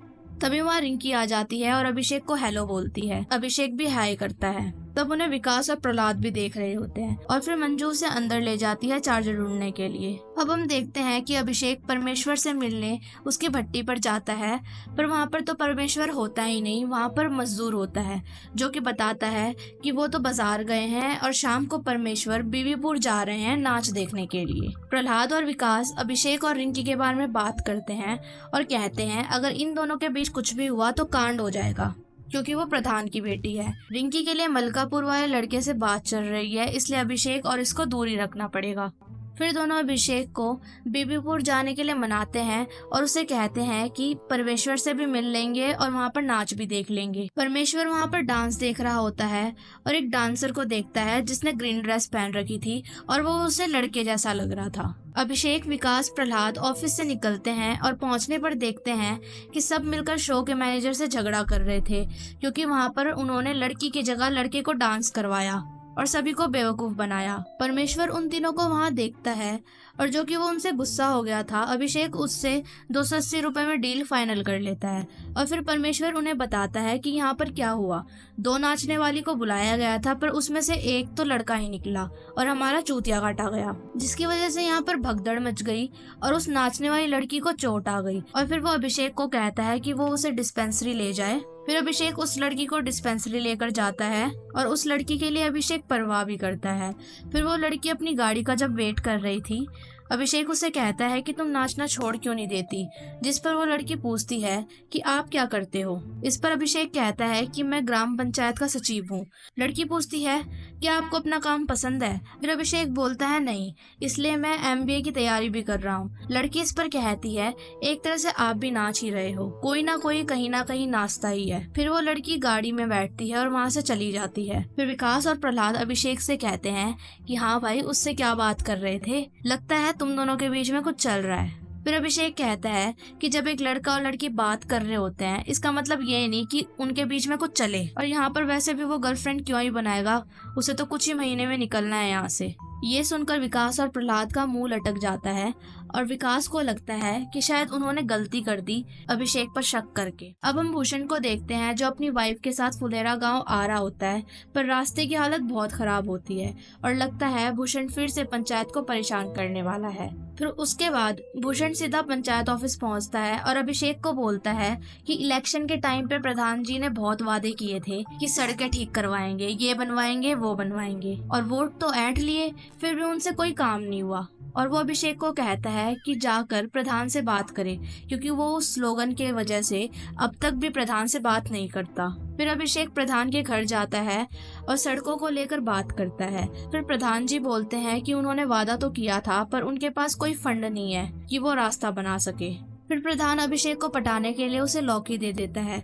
तभी वहाँ रिंकी आ जाती है और अभिषेक को हेलो बोलती है। अभिषेक भी हाय करता है। तब उन्हें विकास और प्रहलाद भी देख रहे होते हैं और फिर मंजू उसे अंदर ले जाती है चार्जर ढूंढने के लिए। अब हम देखते हैं कि अभिषेक परमेश्वर से मिलने उसकी भट्टी पर जाता है, पर वहाँ पर तो परमेश्वर होता ही नहीं, वहाँ पर मजदूर होता है जो कि बताता है कि वो तो बाजार गए हैं और शाम को परमेश्वर बीवीपुर जा रहे हैं नाच देखने के लिए। प्रहलाद और विकास अभिषेक और रिंकी के बारे में बात करते हैं और कहते हैं अगर इन दोनों के बीच कुछ भी हुआ तो कांड हो जाएगा, क्योंकि वो प्रधान की बेटी है। रिंकी के लिए मलकापुर वाले लड़के से बात चल रही है, इसलिए अभिषेक और इसको दूरी रखना पड़ेगा। फिर दोनों अभिषेक को बीबीपुर जाने के लिए मनाते हैं और उसे कहते हैं कि परमेश्वर से भी मिल लेंगे और वहाँ पर नाच भी देख लेंगे। परमेश्वर वहाँ पर डांस देख रहा होता है और एक डांसर को देखता है जिसने ग्रीन ड्रेस पहन रखी थी और वो उसे लड़के जैसा लग रहा था। अभिषेक, विकास, प्रहलाद ऑफिस से निकलते हैं और पहुंचने पर देखते हैं कि सब मिलकर शो के मैनेजर से झगड़ा कर रहे थे, क्योंकि वहाँ पर उन्होंने लड़की की जगह लड़के को डांस करवाया और सभी को बेवकूफ बनाया। परमेश्वर उन तीनों को वहाँ देखता है और जो कि वो उनसे गुस्सा हो गया था, अभिषेक उससे 280 रुपए में डील फाइनल कर लेता है। और फिर परमेश्वर उन्हें बताता है कि यहाँ पर क्या हुआ। 2 नाचने वाली को बुलाया गया था, पर उसमें से एक तो लड़का ही निकला और हमारा चूतिया काटा गया, जिसकी वजह से यहाँ पर भगदड़ मच गई और उस नाचने वाली लड़की को चोट आ गई। और फिर वो अभिषेक को कहता है कि वो उसे डिस्पेंसरी ले जाए। फिर अभिषेक उस लड़की को डिस्पेंसरी लेकर जाता है और उस लड़की के लिए अभिषेक परवाह भी करता है। फिर वो लड़की अपनी गाड़ी का जब वेट कर रही थी, अभिषेक उसे कहता है कि तुम नाचना छोड़ क्यों नहीं देती, जिस पर वो लड़की पूछती है कि आप क्या करते हो। इस पर अभिषेक कहता है कि मैं ग्राम पंचायत का सचिव हूँ। लड़की पूछती है क्या आपको अपना काम पसंद है। फिर अभिषेक बोलता है नहीं, इसलिए मैं MBA की तैयारी भी कर रहा हूँ। लड़की इस पर कहती है एक तरह से आप भी नाच ही रहे हो, कोई ना कोई कहीं ना कहीं नाचता ही है। फिर वो लड़की गाड़ी में बैठती है और वहाँ से चली जाती है। फिर विकास और प्रहलाद अभिषेक से कहते हैं कि हाँ भाई, उससे क्या बात कर रहे थे, लगता है तुम दोनों के बीच में कुछ चल रहा है। फिर अभिषेक कहता है कि जब एक लड़का और लड़की बात कर रहे होते हैं, इसका मतलब ये नहीं कि उनके बीच में कुछ चले, और यहाँ पर वैसे भी वो गर्लफ्रेंड क्यों ही बनाएगा, उसे तो कुछ ही महीने में निकलना है यहाँ से। ये सुनकर विकास और प्रहलाद का मुंह लटक जाता है और विकास को लगता है कि शायद उन्होंने गलती कर दी अभिषेक पर शक करके। अब हम भूषण को देखते हैं जो अपनी वाइफ के साथ फुलेरा गांव आ रहा होता है, पर रास्ते की हालत बहुत खराब होती है और लगता है भूषण फिर से पंचायत को परेशान करने वाला है। फिर उसके बाद भूषण सीधा पंचायत ऑफिस पहुंचता है और अभिषेक को बोलता है कि इलेक्शन के टाइम पे प्रधान जी ने बहुत वादे किए थे कि सड़कें ठीक करवाएंगे, ये बनवाएंगे, वो बनवाएंगे, और वोट तो ऐंठ लिए, फिर भी उनसे कोई काम नहीं हुआ। और वो अभिषेक को कहता है है कि जाकर प्रधान से बात करे, क्योंकि वो उस स्लोगन के वजह से अब तक भी प्रधान से बात नहीं करता। फिर अभिषेक प्रधान के घर जाता है और सड़कों को लेकर बात करता है। फिर प्रधान जी बोलते हैं कि उन्होंने वादा तो किया था पर उनके पास कोई फंड नहीं है कि वो रास्ता बना सके। फिर प्रधान अभिषेक को पटाने के लिए उसे लौकी दे देता है।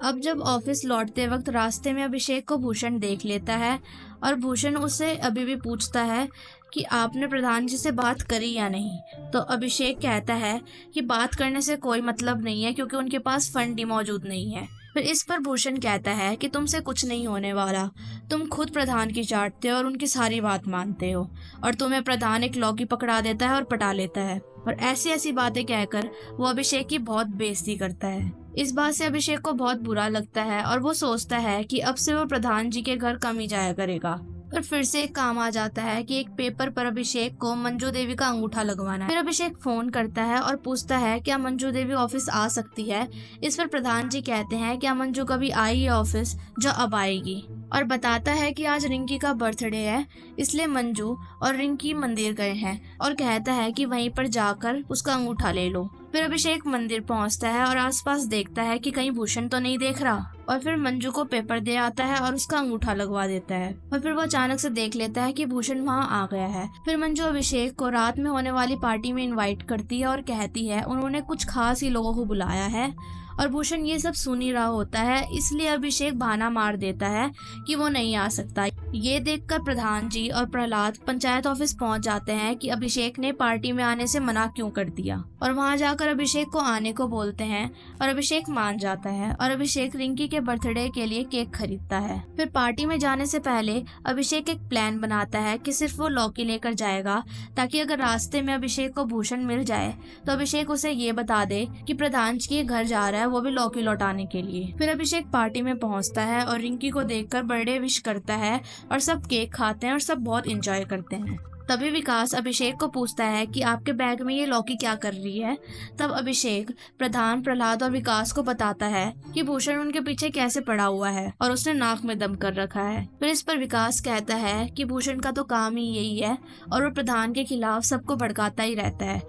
अब जब ऑफिस लौटते वक्त रास्ते में अभिषेक को भूषण देख लेता है और भूषण उससे अभी भी पूछता है कि आपने प्रधान जी से बात करी या नहीं। तो अभिषेक कहता है कि बात करने से कोई मतलब नहीं है क्योंकि उनके पास फंड ही मौजूद नहीं है। फिर इस पर भूषण कहता है कि तुमसे कुछ नहीं होने वाला, तुम खुद प्रधान की चाटते हो और उनकी सारी बात मानते हो, और तुम्हें प्रधान एक लौकी पकड़ा देता है और पटा लेता है। और ऐसी ऐसी बातें कहकर वो अभिषेक की बहुत बेइज्जती करता है। इस बात से अभिषेक को बहुत बुरा लगता है और वो सोचता है कि अब से वो प्रधान जी के घर कम ही जाया करेगा। पर फिर से एक काम आ जाता है कि एक पेपर पर अभिषेक को मंजू देवी का अंगूठा लगवाना है। फिर अभिषेक फोन करता है और पूछता है क्या मंजू देवी ऑफिस आ सकती है। इस पर प्रधान जी कहते हैं क्या मंजू कभी आई है ऑफिस, जो अब आएगी, और बताता है कि आज रिंकी का बर्थडे है, इसलिए मंजू और रिंकी मंदिर गए हैं, और कहता है कि वहीं पर जाकर उसका अंगूठा ले लो। फिर अभिषेक मंदिर पहुंचता है और आसपास देखता है कि कहीं भूषण तो नहीं देख रहा, और फिर मंजू को पेपर दे आता है और उसका अंगूठा लगवा देता है। और फिर वो अचानक से देख लेता है कि भूषण वहाँ आ गया है। फिर मंजू अभिषेक को रात में होने वाली पार्टी में इनवाइट करती है और कहती है उन्होंने कुछ खास ही लोगों को बुलाया है, और भूषण ये सब सुन ही रहा होता है, इसलिए अभिषेक बहाना मार देता है कि वो नहीं आ सकता। ये देखकर प्रधान जी और प्रहलाद पंचायत ऑफिस पहुंच जाते हैं कि अभिषेक ने पार्टी में आने से मना क्यों कर दिया, और वहां जाकर अभिषेक को आने को बोलते हैं और अभिषेक मान जाता है और अभिषेक रिंकी के बर्थडे के लिए केक खरीदता है। फिर पार्टी में जाने से पहले अभिषेक एक प्लान बनाता है कि सिर्फ वो लौकी लेकर जाएगा, ताकि अगर रास्ते में अभिषेक को भूषण मिल जाए तो अभिषेक उसे ये बता दे कि प्रधान जी के घर जा रहा है, वो भी लौकी लौटाने के लिए। फिर अभिषेक पार्टी में पहुंचता है और रिंकी को देखकर बर्थडे विश करता है और सब केक खाते हैं और सब बहुत एंजॉय करते हैं। तभी विकास अभिषेक को पूछता है कि आपके बैग में ये लौकी क्या कर रही है। तब अभिषेक प्रधान, प्रहलाद और विकास को बताता है कि भूषण उनके पीछे कैसे पड़ा हुआ है और उसने नाक में दम कर रखा है। फिर इस पर विकास कहता है कि भूषण का तो काम ही यही है और वो प्रधान के खिलाफ सबको भड़काता ही रहता है।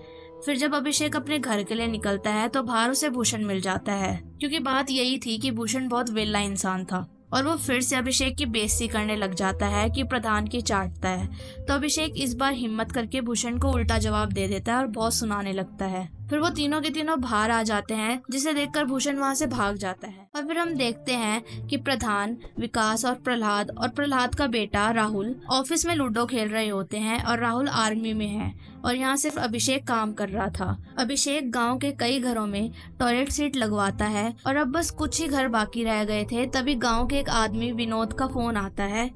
फिर जब अभिषेक अपने घर के लिए निकलता है तो बाहर उसे भूषण मिल जाता है, क्योंकि बात यही थी कि भूषण बहुत वेला इंसान था, और वो फिर से अभिषेक की बेइज्जती करने लग जाता है कि प्रधान की चाटता है। तो अभिषेक इस बार हिम्मत करके भूषण को उल्टा जवाब दे देता है और बहुत सुनाने लगता है। फिर वो तीनों के तीनों बाहर आ जाते हैं, जिसे देखकर भूषण वहां से भाग जाता है। और फिर हम देखते हैं कि प्रधान, विकास और प्रहलाद का बेटा राहुल ऑफिस में लूडो खेल रहे होते हैं, और राहुल आर्मी में है और यहाँ सिर्फ अभिषेक काम कर रहा था। अभिषेक गांव के कई घरों में टॉयलेट सीट लगवाता है और अब बस कुछ ही घर बाकी रह गए थे। तभी गांव के एक आदमी विनोद का फोन आता है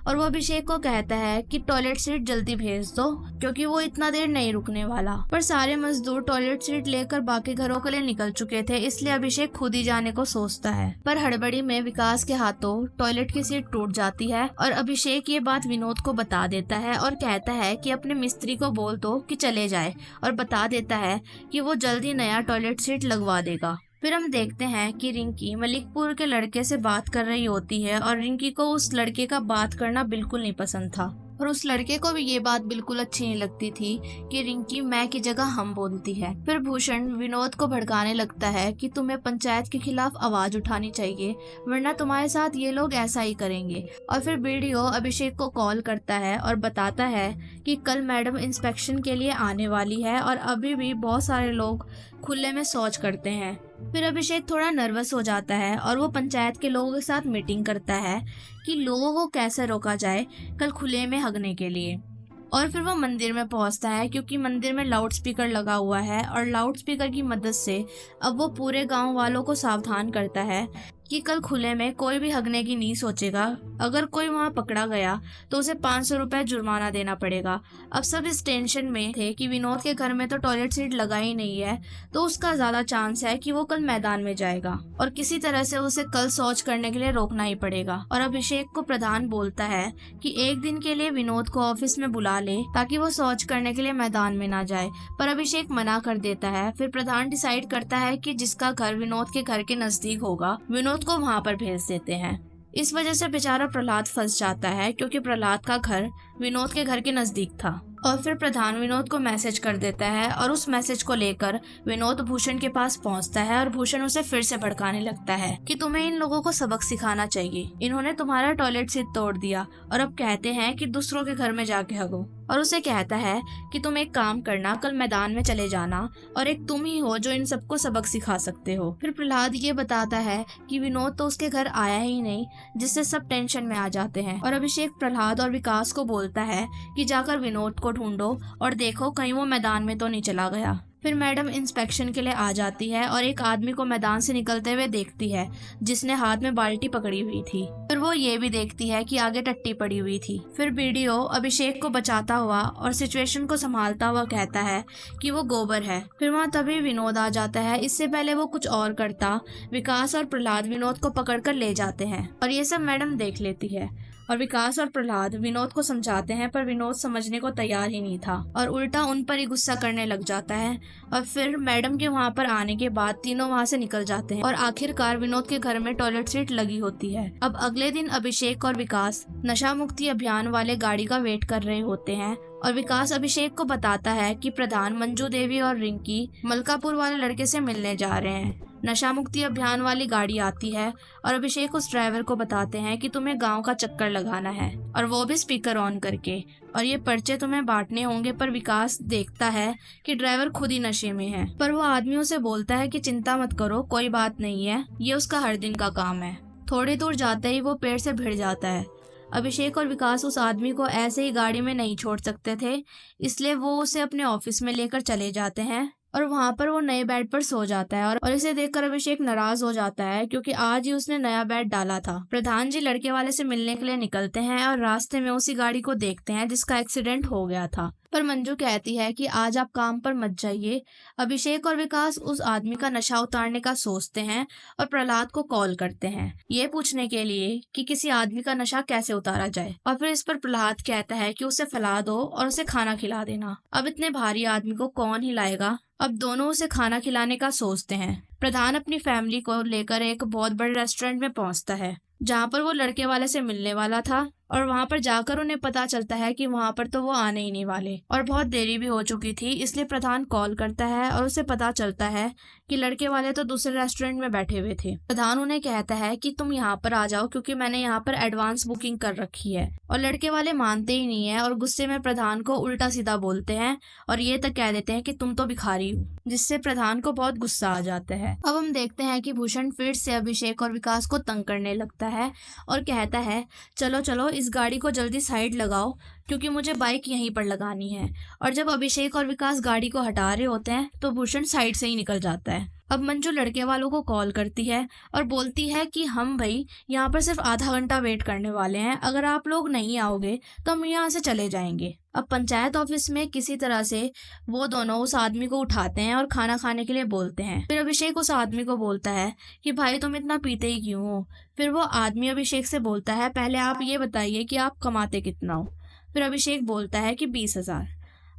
और वो अभिषेक को कहता है कि टॉयलेट सीट जल्दी भेज दो, क्योंकि वो इतना देर नहीं रुकने वाला। पर सारे मजदूर टॉयलेट सीट लेकर बाकी घरों के लिए निकल चुके थे, इसलिए अभिषेक खुद ही जाने को सोचता है। पर हड़बड़ी में विकास के हाथों टॉयलेट की सीट टूट जाती है और अभिषेक ये बात विनोद को बता देता है और कहता है कि अपने मिस्त्री को बोल दो कि चले जाए, और बता देता है कि वो जल्दी नया टॉयलेट सीट लगवा देगा। फिर हम देखते हैं कि रिंकी मलिकपुर के लड़के से बात कर रही होती है और रिंकी को उस लड़के का बात करना बिल्कुल नहीं पसंद था, और उस लड़के को भी ये बात बिल्कुल अच्छी नहीं लगती थी कि रिंकी मैं की जगह हम बोलती है। फिर भूषण विनोद को भड़काने लगता है कि तुम्हें पंचायत के खिलाफ आवाज उठानी चाहिए, वरना तुम्हारे साथ ये लोग ऐसा ही करेंगे। और फिर बीडीओ अभिषेक को कॉल करता है और बताता है कि कल मैडम इंस्पेक्शन के लिए आने वाली है और अभी भी बहुत सारे लोग खुले में शौच करते हैं। फिर अभिषेक थोड़ा नर्वस हो जाता है और वो पंचायत के लोगों के साथ मीटिंग करता है कि लोगों को कैसे रोका जाए कल खुले में हगने के लिए। और फिर वो मंदिर में पहुंचता है, क्योंकि मंदिर में लाउड स्पीकर लगा हुआ है, और लाउड स्पीकर की मदद से अब वो पूरे गांव वालों को सावधान करता है कि कल खुले में कोई भी हगने की नहीं सोचेगा। अगर कोई वहां पकड़ा गया तो उसे 500 रुपए जुर्माना देना पड़ेगा। अब सब इस टेंशन में थे कि विनोद के घर में तो टॉयलेट सीट लगा ही नहीं है, तो उसका ज्यादा चांस है कि वो कल मैदान में जाएगा और किसी तरह से उसे कल शौच करने के लिए रोकना ही पड़ेगा। और अभिषेक को प्रधान बोलता है कि एक दिन के लिए विनोद को ऑफिस में बुला ले ताकि वो शौच करने के लिए मैदान में ना जाए, पर अभिषेक मना कर देता है। फिर प्रधान डिसाइड करता है कि जिसका घर विनोद के घर के नजदीक होगा विनोद को वहां पर भेज देते हैं। इस वजह से बेचारा प्रहलाद फंस जाता है, क्योंकि प्रहलाद का घर विनोद के घर के नजदीक था। और फिर प्रधान विनोद को मैसेज कर देता है और उस मैसेज को लेकर विनोद भूषण के पास पहुंचता है और भूषण उसे फिर से भड़काने लगता है कि तुम्हें इन लोगों को सबक सिखाना चाहिए, इन्होंने तुम्हारा टॉयलेट सीट तोड़ दिया और अब कहते हैं कि दूसरों के घर में जाके हगो। और उसे कहता है कि तुम एक काम करना, कल मैदान में चले जाना और एक तुम ही हो जो इन सबको सबक सिखा सकते हो। फिर प्रहलाद ये बताता है कि विनोद तो उसके घर आया ही नहीं, जिससे सब टेंशन में आ जाते हैं। और अभिषेक प्रहलाद और विकास को बोलता है कि जाकर विनोद को ढूंढो और देखो कहीं वो मैदान में तो नहीं चला गया। फिर मैडम इंस्पेक्शन के लिए आ जाती है और एक आदमी को मैदान से निकलते हुए देखती है जिसने हाथ में बाल्टी पकड़ी हुई थी। फिर वो ये भी देखती है कि आगे टट्टी पड़ी हुई थी। फिर बीडीओ अभिषेक को बचाता हुआ और सिचुएशन को संभालता हुआ कहता है कि वो गोबर है। फिर वहाँ तभी विनोद आ जाता है। इससे पहले वो कुछ और करता, विकास और प्रहलाद विनोद को पकड़कर ले जाते हैं और ये सब मैडम देख लेती है। और विकास और प्रहलाद विनोद को समझाते हैं पर विनोद समझने को तैयार ही नहीं था और उल्टा उन पर ही गुस्सा करने लग जाता है। और फिर मैडम के वहाँ पर आने के बाद तीनों वहाँ से निकल जाते हैं और आखिरकार विनोद के घर में टॉयलेट सीट लगी होती है। अब अगले दिन अभिषेक और विकास नशा मुक्ति अभियान वाले गाड़ी का वेट कर रहे होते हैं और विकास अभिषेक को बताता है कि प्रधान मंजू देवी और रिंकी मलकापुर वाले लड़के से मिलने जा रहे हैं। नशा मुक्ति अभियान वाली गाड़ी आती है और अभिषेक उस ड्राइवर को बताते हैं कि तुम्हें गांव का चक्कर लगाना है और वो भी स्पीकर ऑन करके, और ये पर्चे तुम्हें बांटने होंगे। पर विकास देखता है कि ड्राइवर खुद ही नशे में है, पर वो आदमियों से बोलता है कि चिंता मत करो, कोई बात नहीं है, ये उसका हर दिन का काम है। थोड़ी दूर जाते ही वो पेड़ से भिड़ जाता है। अभिषेक और विकास उस आदमी को ऐसे ही गाड़ी में नहीं छोड़ सकते थे, इसलिए वो उसे अपने ऑफिस में लेकर चले जाते हैं और वहाँ पर वो नए बेड पर सो जाता है। और इसे देखकर अभिषेक नाराज हो जाता है क्योंकि आज ही उसने नया बेड डाला था। प्रधान जी लड़के वाले से मिलने के लिए निकलते हैं और रास्ते में उसी गाड़ी को देखते हैं जिसका एक्सीडेंट हो गया था। पर मंजू कहती है कि आज आप काम पर मत जाइए। अभिषेक और विकास उस आदमी का नशा उतारने का सोचते हैं और प्रहलाद को कॉल करते हैं ये पूछने के लिए कि किसी आदमी का नशा कैसे उतारा जाए। और फिर इस पर प्रहलाद कहता है कि उसे फैला दो और उसे खाना खिला देना। अब इतने भारी आदमी को कौन हिलाएगा। अब दोनों उसे खाना खिलाने का सोचते हैं। प्रधान अपनी फैमिली को लेकर एक बहुत बड़े रेस्टोरेंट में पहुंचता है जहाँ पर वो लड़के वाले से मिलने वाला था और वहाँ पर जाकर उन्हें पता चलता है कि वहाँ पर तो वो आने ही नहीं वाले और बहुत देरी भी हो चुकी थी। इसलिए प्रधान कॉल करता है और उसे पता चलता है कि लड़के वाले तो दूसरे रेस्टोरेंट में बैठे हुए थे। प्रधान उन्हें कहता है कि तुम यहाँ पर आ जाओ क्योंकि मैंने यहाँ पर एडवांस बुकिंग कर रखी है। और लड़के वाले मानते ही नहीं है और गुस्से में प्रधान को उल्टा सीधा बोलते हैं और ये तक कह देते हैं कि तुम तो भिखारी हो, जिससे प्रधान को बहुत गुस्सा आ जाता है। अब हम देखते हैं कि भूषण फिर से अभिषेक और विकास को तंग करने लगता है और कहता है चलो चलो इस गाड़ी को जल्दी साइड लगाओ क्योंकि मुझे बाइक यहीं पर लगानी है। और जब अभिषेक और विकास गाड़ी को हटा रहे होते हैं तो भूषण साइड से ही निकल जाता है। अब मंजू लड़के वालों को कॉल करती है और बोलती है कि हम भाई यहाँ पर सिर्फ आधा घंटा वेट करने वाले हैं, अगर आप लोग नहीं आओगे तो हम यहाँ से चले जाएंगे। अब पंचायत ऑफिस में किसी तरह से वो दोनों उस आदमी को उठाते हैं और खाना खाने के लिए बोलते हैं। फिर अभिषेक उस आदमी को बोलता है कि भाई तुम इतना पीते ही क्यों हो। फिर वो आदमी अभिषेक से बोलता है पहले आप ये बताइए कि आप कमाते कितना हो। फिर अभिषेक बोलता है कि 20,000।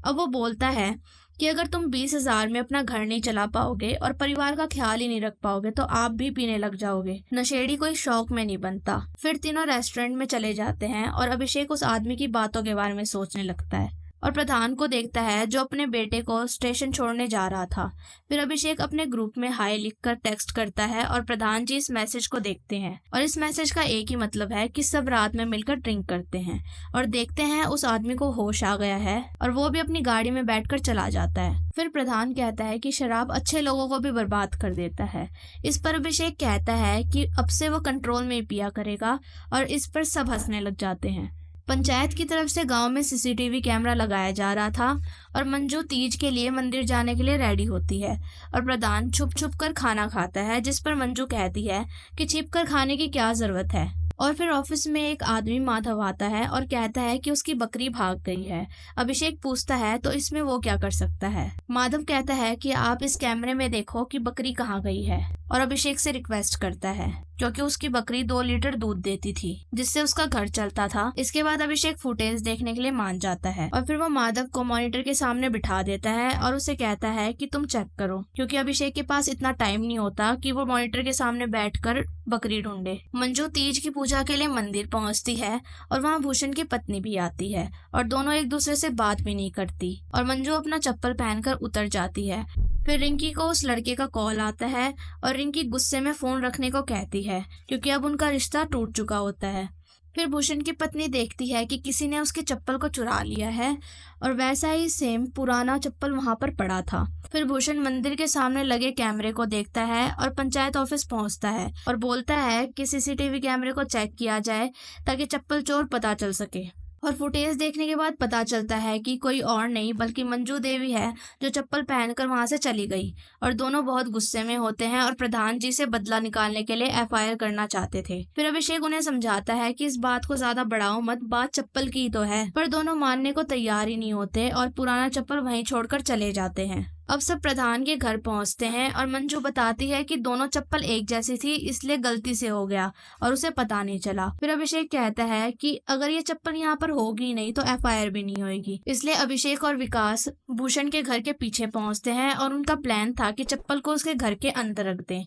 अब वो बोलता है कि अगर तुम 20,000 में अपना घर नहीं चला पाओगे और परिवार का ख्याल ही नहीं रख पाओगे तो आप भी पीने लग जाओगे। नशेड़ी कोई शौक में नहीं बनता। फिर तीनों रेस्टोरेंट में चले जाते हैं और अभिषेक उस आदमी की बातों के बारे में सोचने लगता है और प्रधान को देखता है जो अपने बेटे को स्टेशन छोड़ने जा रहा था। फिर अभिषेक अपने ग्रुप में हाय लिखकर टेक्स्ट करता है और प्रधान जी इस मैसेज को देखते हैं और इस मैसेज का एक ही मतलब है कि सब रात में मिलकर ड्रिंक करते हैं और देखते हैं उस आदमी को होश आ गया है और वो भी अपनी गाड़ी में बैठकर चला जाता है। फिर प्रधान कहता है कि शराब अच्छे लोगों को भी बर्बाद कर देता है। इस पर अभिषेक कहता है कि अब से वो कंट्रोल में पिया करेगा और इस पर सब हंसने लग जाते हैं। पंचायत की तरफ से गांव में सीसीटीवी कैमरा लगाया जा रहा था और मंजू तीज के लिए मंदिर जाने के लिए रेडी होती है और प्रधान छुप छुप कर खाना खाता है, जिस पर मंजू कहती है कि छिप कर खाने की क्या जरूरत है। और फिर ऑफिस में एक आदमी माधव आता है और कहता है कि उसकी बकरी भाग गई है। अभिषेक पूछता है तो इसमें वो क्या कर सकता है। माधव कहता है कि आप इस कैमरे में देखो कि बकरी कहाँ गई है और अभिषेक से रिक्वेस्ट करता है क्योंकि उसकी बकरी 2 लीटर दूध देती थी, जिससे उसका घर चलता था। इसके बाद अभिषेक फुटेज देखने के लिए मान जाता है और फिर वो माधव को मॉनिटर के सामने बिठा देता है और उसे कहता है कि तुम चेक करो, क्योंकि अभिषेक के पास इतना टाइम नहीं होता कि वो मॉनिटर के सामने बैठकर बकरी ढूंढे। मंजू तीज की पूजा के लिए मंदिर पहुंचती है और वहाँ भूषण की पत्नी भी आती है और दोनों एक दूसरे से बात भी नहीं करती और मंजू अपना चप्पल पहनकर उतर जाती है। फिर रिंकी को उस लड़के का कॉल आता है और रिंकी गुस्से में फोन रखने को कहती है, क्योंकि अब उनका रिश्ता टूट चुका होता है। फिर भूषण की पत्नी देखती है कि किसी ने उसके चप्पल को चुरा लिया है और वैसा ही सेम पुराना चप्पल वहां पर पड़ा था। फिर भूषण मंदिर के सामने लगे कैमरे को देखता है और पंचायत ऑफिस पहुंचता है और बोलता है कि सीसीटीवी कैमरे को चेक किया जाए ताकि चप्पल चोर पता चल सके। और फुटेज देखने के बाद पता चलता है कि कोई और नहीं बल्कि मंजू देवी है जो चप्पल पहनकर वहां से चली गई। और दोनों बहुत गुस्से में होते हैं और प्रधान जी से बदला निकालने के लिए एफआईआर करना चाहते थे। फिर अभिषेक उन्हें समझाता है कि इस बात को ज्यादा बढ़ाओ मत, बात चप्पल की तो है, पर दोनों मानने को तैयार ही नहीं होते और पुराना चप्पल वहीं छोड़कर चले जाते हैं। अब सब प्रधान के घर पहुंचते हैं और मंजू बताती है कि दोनों चप्पल एक जैसी थी, इसलिए गलती से हो गया और उसे पता नहीं चला। फिर अभिषेक कहता है कि अगर ये चप्पल यहाँ पर होगी नहीं तो एफआईआर भी नहीं होगी। इसलिए अभिषेक और विकास भूषण के घर के पीछे पहुंचते हैं और उनका प्लान था कि चप्पल को उसके घर के अंदर रख दें।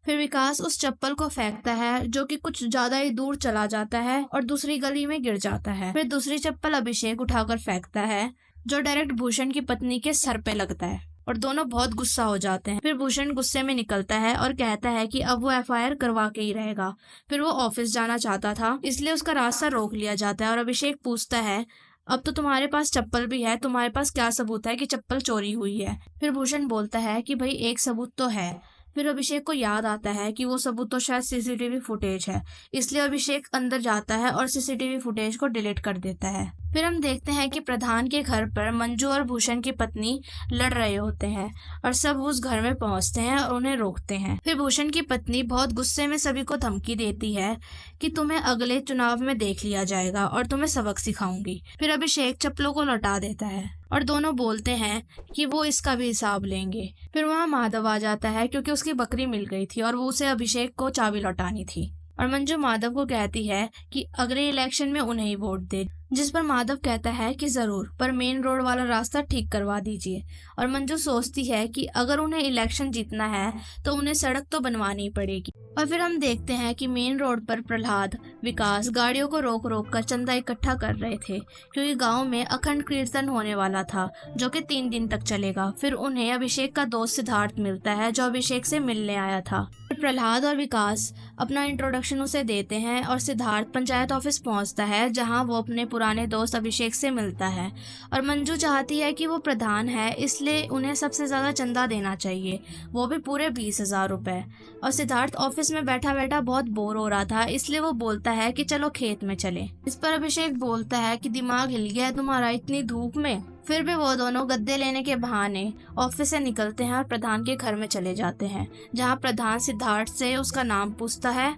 फिर विकास उस चप्पल को फेंकता है जो कि कुछ ज्यादा ही दूर चला जाता है और दूसरी गली में गिर जाता है। फिर दूसरी चप्पल अभिषेक उठाकर फेंकता है जो डायरेक्ट भूषण की पत्नी के सर पे लगता है और दोनों बहुत गुस्सा हो जाते हैं। फिर भूषण गुस्से में निकलता है और कहता है कि अब वो एफआईआर करवा के ही रहेगा। फिर वो ऑफिस जाना चाहता था, इसलिए उसका रास्ता रोक लिया जाता है और अभिषेक पूछता है, अब तो तुम्हारे पास चप्पल भी है, तुम्हारे पास क्या सबूत है कि चप्पल चोरी हुई है? फिर भूषण बोलता है कि भाई एक सबूत तो है। फिर अभिषेक को याद आता है कि वो सबूत तो शायद सीसीटीवी फुटेज है, इसलिए अभिषेक अंदर जाता है और सीसीटीवी फुटेज को डिलीट कर देता है। फिर हम देखते हैं कि प्रधान के घर पर मंजू और भूषण की पत्नी लड़ रहे होते हैं और सब उस घर में पहुंचते हैं और उन्हें रोकते हैं। फिर भूषण की पत्नी बहुत गुस्से में सभी को धमकी देती है कि तुम्हें अगले चुनाव में देख लिया जाएगा और तुम्हें सबक सिखाऊंगी। फिर अभिषेक चप्पलों को लौटा देता है और दोनों बोलते हैं कि वो इसका भी हिसाब लेंगे। फिर वहाँ माधव आ जाता है क्योंकि उसकी बकरी मिल गई थी और वो उसे अभिषेक को चाबी लौटानी थी। और मंजू माधव को कहती है कि अगले इलेक्शन में उन्हें ही वोट दे, जिस पर माधव कहता है कि जरूर, पर मेन रोड वाला रास्ता ठीक करवा दीजिए। और मंजू सोचती है कि अगर उन्हें इलेक्शन जीतना है तो उन्हें सड़क तो बनवानी पड़ेगी। और फिर हम देखते हैं कि मेन रोड पर प्रहलाद, विकास गाड़ियों को रोक रोक कर चंदा इकट्ठा कर रहे थे, क्योंकि गांव में अखंड कीर्तन होने वाला था जो कि 3 दिन तक चलेगा। फिर उन्हें अभिषेक का दोस्त सिद्धार्थ मिलता है जो अभिषेक से मिलने आया था। प्रहलाद और विकास अपना इंट्रोडक्शन उसे देते हैं और सिद्धार्थ पंचायत ऑफिस पहुंचता है जहां वो अपने पुराने दोस्त अभिषेक से मिलता है। और मंजू चाहती है कि वो प्रधान है, इसलिए उन्हें सबसे ज्यादा चंदा देना चाहिए, वो भी पूरे 20,000 रुपए। और सिद्धार्थ ऑफिस में बैठा बैठा बहुत बोर हो रहा था, इसलिए वो बोलता है कि चलो खेत में चले। इस पर अभिषेक बोलता है कि दिमाग हिल गया है तुम्हारा इतनी धूप में। फिर भी वो दोनों गद्दे लेने के बहाने ऑफिस से निकलते हैं और प्रधान के घर में चले जाते हैं, जहां प्रधान सिद्धार्थ से उसका नाम पूछता है।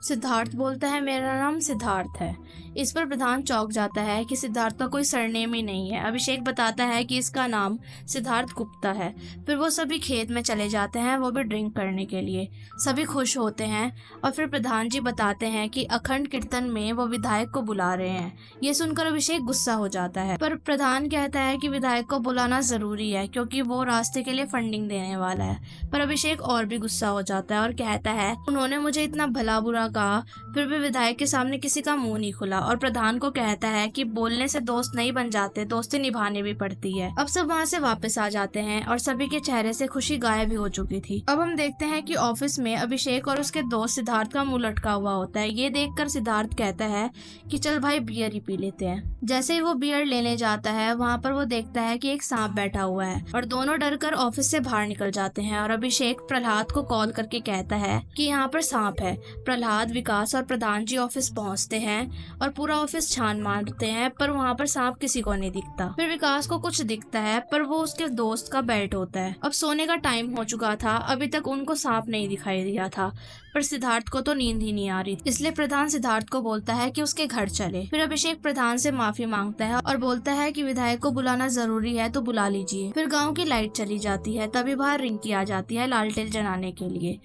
सिद्धार्थ बोलता है मेरा नाम सिद्धार्थ है। इस पर प्रधान चौंक जाता है कि सिद्धार्थ का कोई सरनेम ही नहीं है। अभिषेक बताता है कि इसका नाम सिद्धार्थ गुप्ता है। फिर वो सभी खेत में चले जाते हैं, वो भी ड्रिंक करने के लिए। सभी खुश होते हैं और फिर प्रधान जी बताते हैं कि अखंड कीर्तन में वो विधायक को बुला रहे हैं। ये सुनकर अभिषेक गुस्सा हो जाता है, पर प्रधान कहता है कि विधायक को बुलाना जरूरी है क्योंकि वो रास्ते के लिए फंडिंग देने वाला है। पर अभिषेक और भी गुस्सा हो जाता है और कहता है उन्होंने मुझे इतना भला बुरा कहा, फिर भी विधायक के सामने किसी का मुंह नहीं खुला। और प्रधान को कहता है कि बोलने से दोस्त नहीं बन जाते, दोस्ती निभानी भी पड़ती है। अब सब वहाँ से वापस आ जाते हैं और सभी के चेहरे से खुशी गायब भी हो चुकी थी। अब हम देखते हैं कि ऑफिस में अभिषेक और उसके दोस्त सिद्धार्थ का मुंह लटका हुआ होता है। ये देखकर सिद्धार्थ कहता है कि चल भाई बियर ही पी लेते हैं। जैसे ही वो बियर लेने जाता है, वहाँ पर वो देखता है कि एक सांप बैठा हुआ है और दोनों डरकर ऑफिस से बाहर निकल जाते हैं। और अभिषेक प्रहलाद को कॉल करके कहता है कि यहाँ पर सांप है। प्रहलाद, विकास और प्रधान जी ऑफिस पहुँचते हैं और पूरा ऑफिस छान मारते हैं, पर वहाँ पर सांप किसी को नहीं दिखता। फिर विकास को कुछ दिखता है, पर वो उसके दोस्त का बेल्ट होता है। अब सोने का टाइम हो चुका था, अभी तक उनको सांप नहीं दिखाई दिया था, पर सिद्धार्थ को तो नींद ही नहीं आ रही, इसलिए प्रधान सिद्धार्थ को बोलता है कि उसके घर चले। फिर अभिषेक प्रधान से माफी मांगता है और बोलता है कि विधायक को बुलाना जरूरी है तो बुला लीजिए। फिर गाँव की लाइट चली जाती है, तभी बाहर रिंकी आ जाती है लालटेन जलाने के लिए।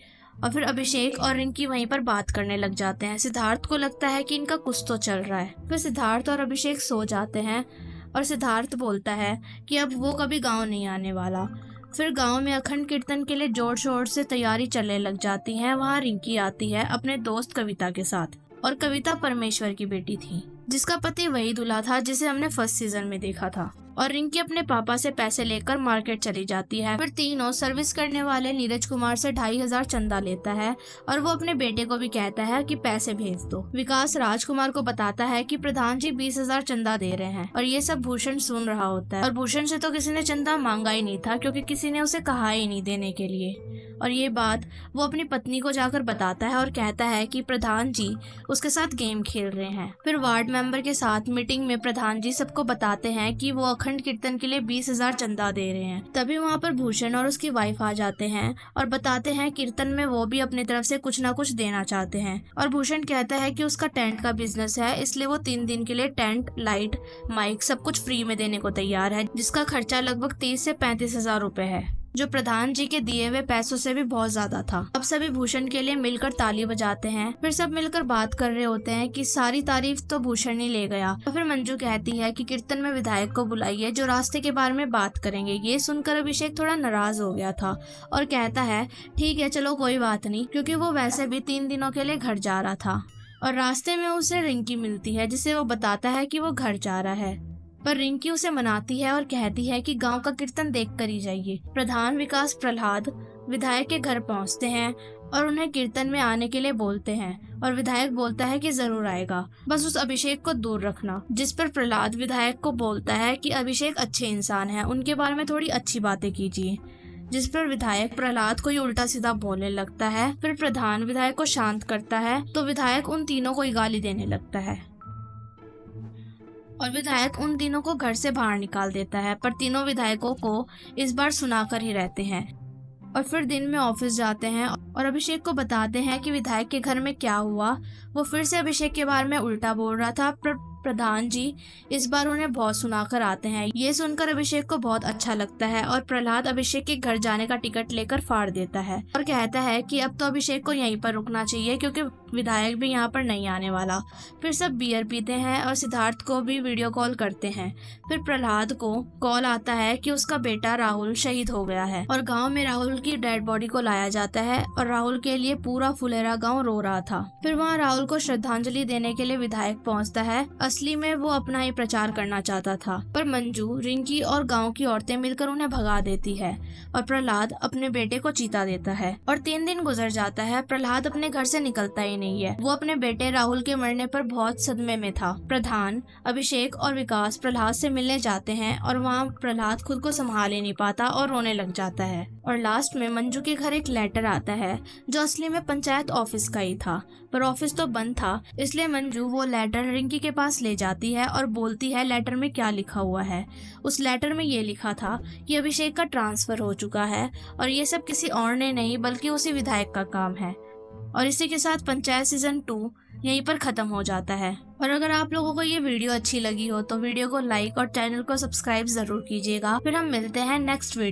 और फिर अभिषेक और रिंकी वहीं पर बात करने लग जाते हैं। सिद्धार्थ को लगता है कि इनका कुछ तो चल रहा है। फिर सिद्धार्थ और अभिषेक सो जाते हैं और सिद्धार्थ बोलता है कि अब वो कभी गांव नहीं आने वाला। फिर गांव में अखंड कीर्तन के लिए जोर शोर से तैयारी चलने लग जाती है। वहाँ रिंकी आती है अपने दोस्त कविता के साथ, और कविता परमेश्वर की बेटी थी, जिसका पति वही दूल्हा था जिसे हमने फर्स्ट सीजन में देखा था। और रिंकी अपने पापा से पैसे लेकर मार्केट चली जाती है। फिर तीनों सर्विस करने वाले नीरज कुमार से 2500 चंदा लेता है और वो अपने बेटे को भी कहता है कि पैसे भेज दो। विकास राजकुमार को बताता है कि प्रधान जी 20,000 चंदा दे रहे हैं, और ये सब भूषण सुन रहा होता है। और भूषण से तो किसी ने चंदा मांगा ही नहीं था, क्योंकि किसी ने उसे कहा ही नहीं देने के लिए। और ये बात वो अपनी पत्नी को जाकर बताता है और कहता है कि प्रधान जी उसके साथ गेम खेल रहे हैं। फिर वार्ड मेंबर के साथ मीटिंग में प्रधान जी सबको बताते हैं कि वो अखंड कीर्तन के लिए 20,000 चंदा दे रहे हैं। तभी वहाँ पर भूषण और उसकी वाइफ आ जाते हैं और बताते हैं कीर्तन में वो भी अपनी तरफ से कुछ ना कुछ देना चाहते हैं। और भूषण कहता है कि उसका टेंट का बिजनेस है, इसलिए वो 3 दिन के लिए टेंट, लाइट, माइक सब कुछ फ्री में देने को तैयार है, जिसका खर्चा लगभग 30 से 35,000 रुपए है, जो प्रधान जी के दिए हुए पैसों से भी बहुत ज्यादा था। अब सभी भूषण के लिए मिलकर ताली बजाते हैं। फिर सब मिलकर बात कर रहे होते हैं कि सारी तारीफ तो भूषण ही ले गया। और फिर मंजू कहती है कि कीर्तन में विधायक को बुलाइए, जो रास्ते के बारे में बात करेंगे। ये सुनकर अभिषेक थोड़ा नाराज हो गया था और कहता है ठीक है चलो कोई बात नहीं, क्योंकि वो वैसे भी 3 दिनों के लिए घर जा रहा था। और रास्ते में उसे रिंकी मिलती है, जिसे वो बताता है कि वो घर जा रहा है, पर रिंकी उसे मनाती है और कहती है कि गांव का कीर्तन देख कर ही जाइए। प्रधान, विकास, प्रहलाद विधायक के घर पहुंचते हैं और उन्हें कीर्तन में आने के लिए बोलते हैं, और विधायक बोलता है कि जरूर आएगा, बस उस अभिषेक को दूर रखना। जिस पर प्रहलाद विधायक को बोलता है कि अभिषेक अच्छे इंसान है, उनके बारे में थोड़ी अच्छी बातें कीजिए। जिस पर विधायक प्रहलाद को ये उल्टा सीधा बोलने लगता है। फिर प्रधान विधायक को शांत करता है तो विधायक उन तीनों को ही गाली देने लगता है, और विधायक उन तीनों को घर से बाहर निकाल देता है। पर तीनों विधायकों को इस बार सुनाकर ही रहते हैं। और फिर दिन में ऑफिस जाते हैं और अभिषेक को बताते हैं कि विधायक के घर में क्या हुआ। वो फिर से अभिषेक के बारे में उल्टा बोल रहा था, पर प्रधान जी इस बार उन्हें बहुत सुनाकर आते हैं। ये सुनकर अभिषेक को बहुत अच्छा लगता है और प्रहलाद अभिषेक के घर जाने का टिकट लेकर फाड़ देता है और कहता है कि अब तो अभिषेक को यहीं पर रुकना चाहिए, क्योंकि विधायक भी यहाँ पर नहीं आने वाला। फिर सब बियर पीते हैं और सिद्धार्थ को भी वीडियो कॉल करते हैं। फिर प्रहलाद को कॉल आता है कि उसका बेटा राहुल शहीद हो गया है, और गाँव में राहुल की डेड बॉडी को लाया जाता है, और राहुल के लिए पूरा फुलेरा गाँव रो रहा था। फिर वहाँ राहुल को श्रद्धांजलि देने के लिए विधायक पहुँचता है। असली में वो अपना ही प्रचार करना चाहता था, पर मंजू, रिंकी और गांव की औरतें मिलकर उन्हें भगा देती है, और प्रहलाद अपने बेटे को चीता देता है। और 3 दिन गुजर जाता है, प्रहलाद अपने घर से निकलता ही नहीं है। वो अपने बेटे राहुल के मरने पर बहुत सदमे में था। प्रधान, अभिषेक और विकास प्रहलाद से मिलने जाते हैं, और वहाँ प्रहलाद खुद को संभाल ही नहीं पाता और रोने लग जाता है। और लास्ट में मंजू के घर एक लेटर आता है, जो असली में पंचायत ऑफिस का ही था, पर ऑफिस तो बंद था, इसलिए मंजू वो लेटर रिंकी के पास ले जाती है और बोलती है लेटर में क्या लिखा हुआ है। उस लेटर में ये लिखा था कि अभिषेक का ट्रांसफर हो चुका है, और ये सब किसी और ने नहीं बल्कि उसी विधायक का काम है। और इसी के साथ पंचायत सीजन 2 यहीं पर खत्म हो जाता है। और अगर आप लोगों को ये वीडियो अच्छी लगी हो तो वीडियो को लाइक और चैनल को सब्सक्राइब जरूर कीजिएगा। फिर हम मिलते हैं नेक्स्ट वीडियो।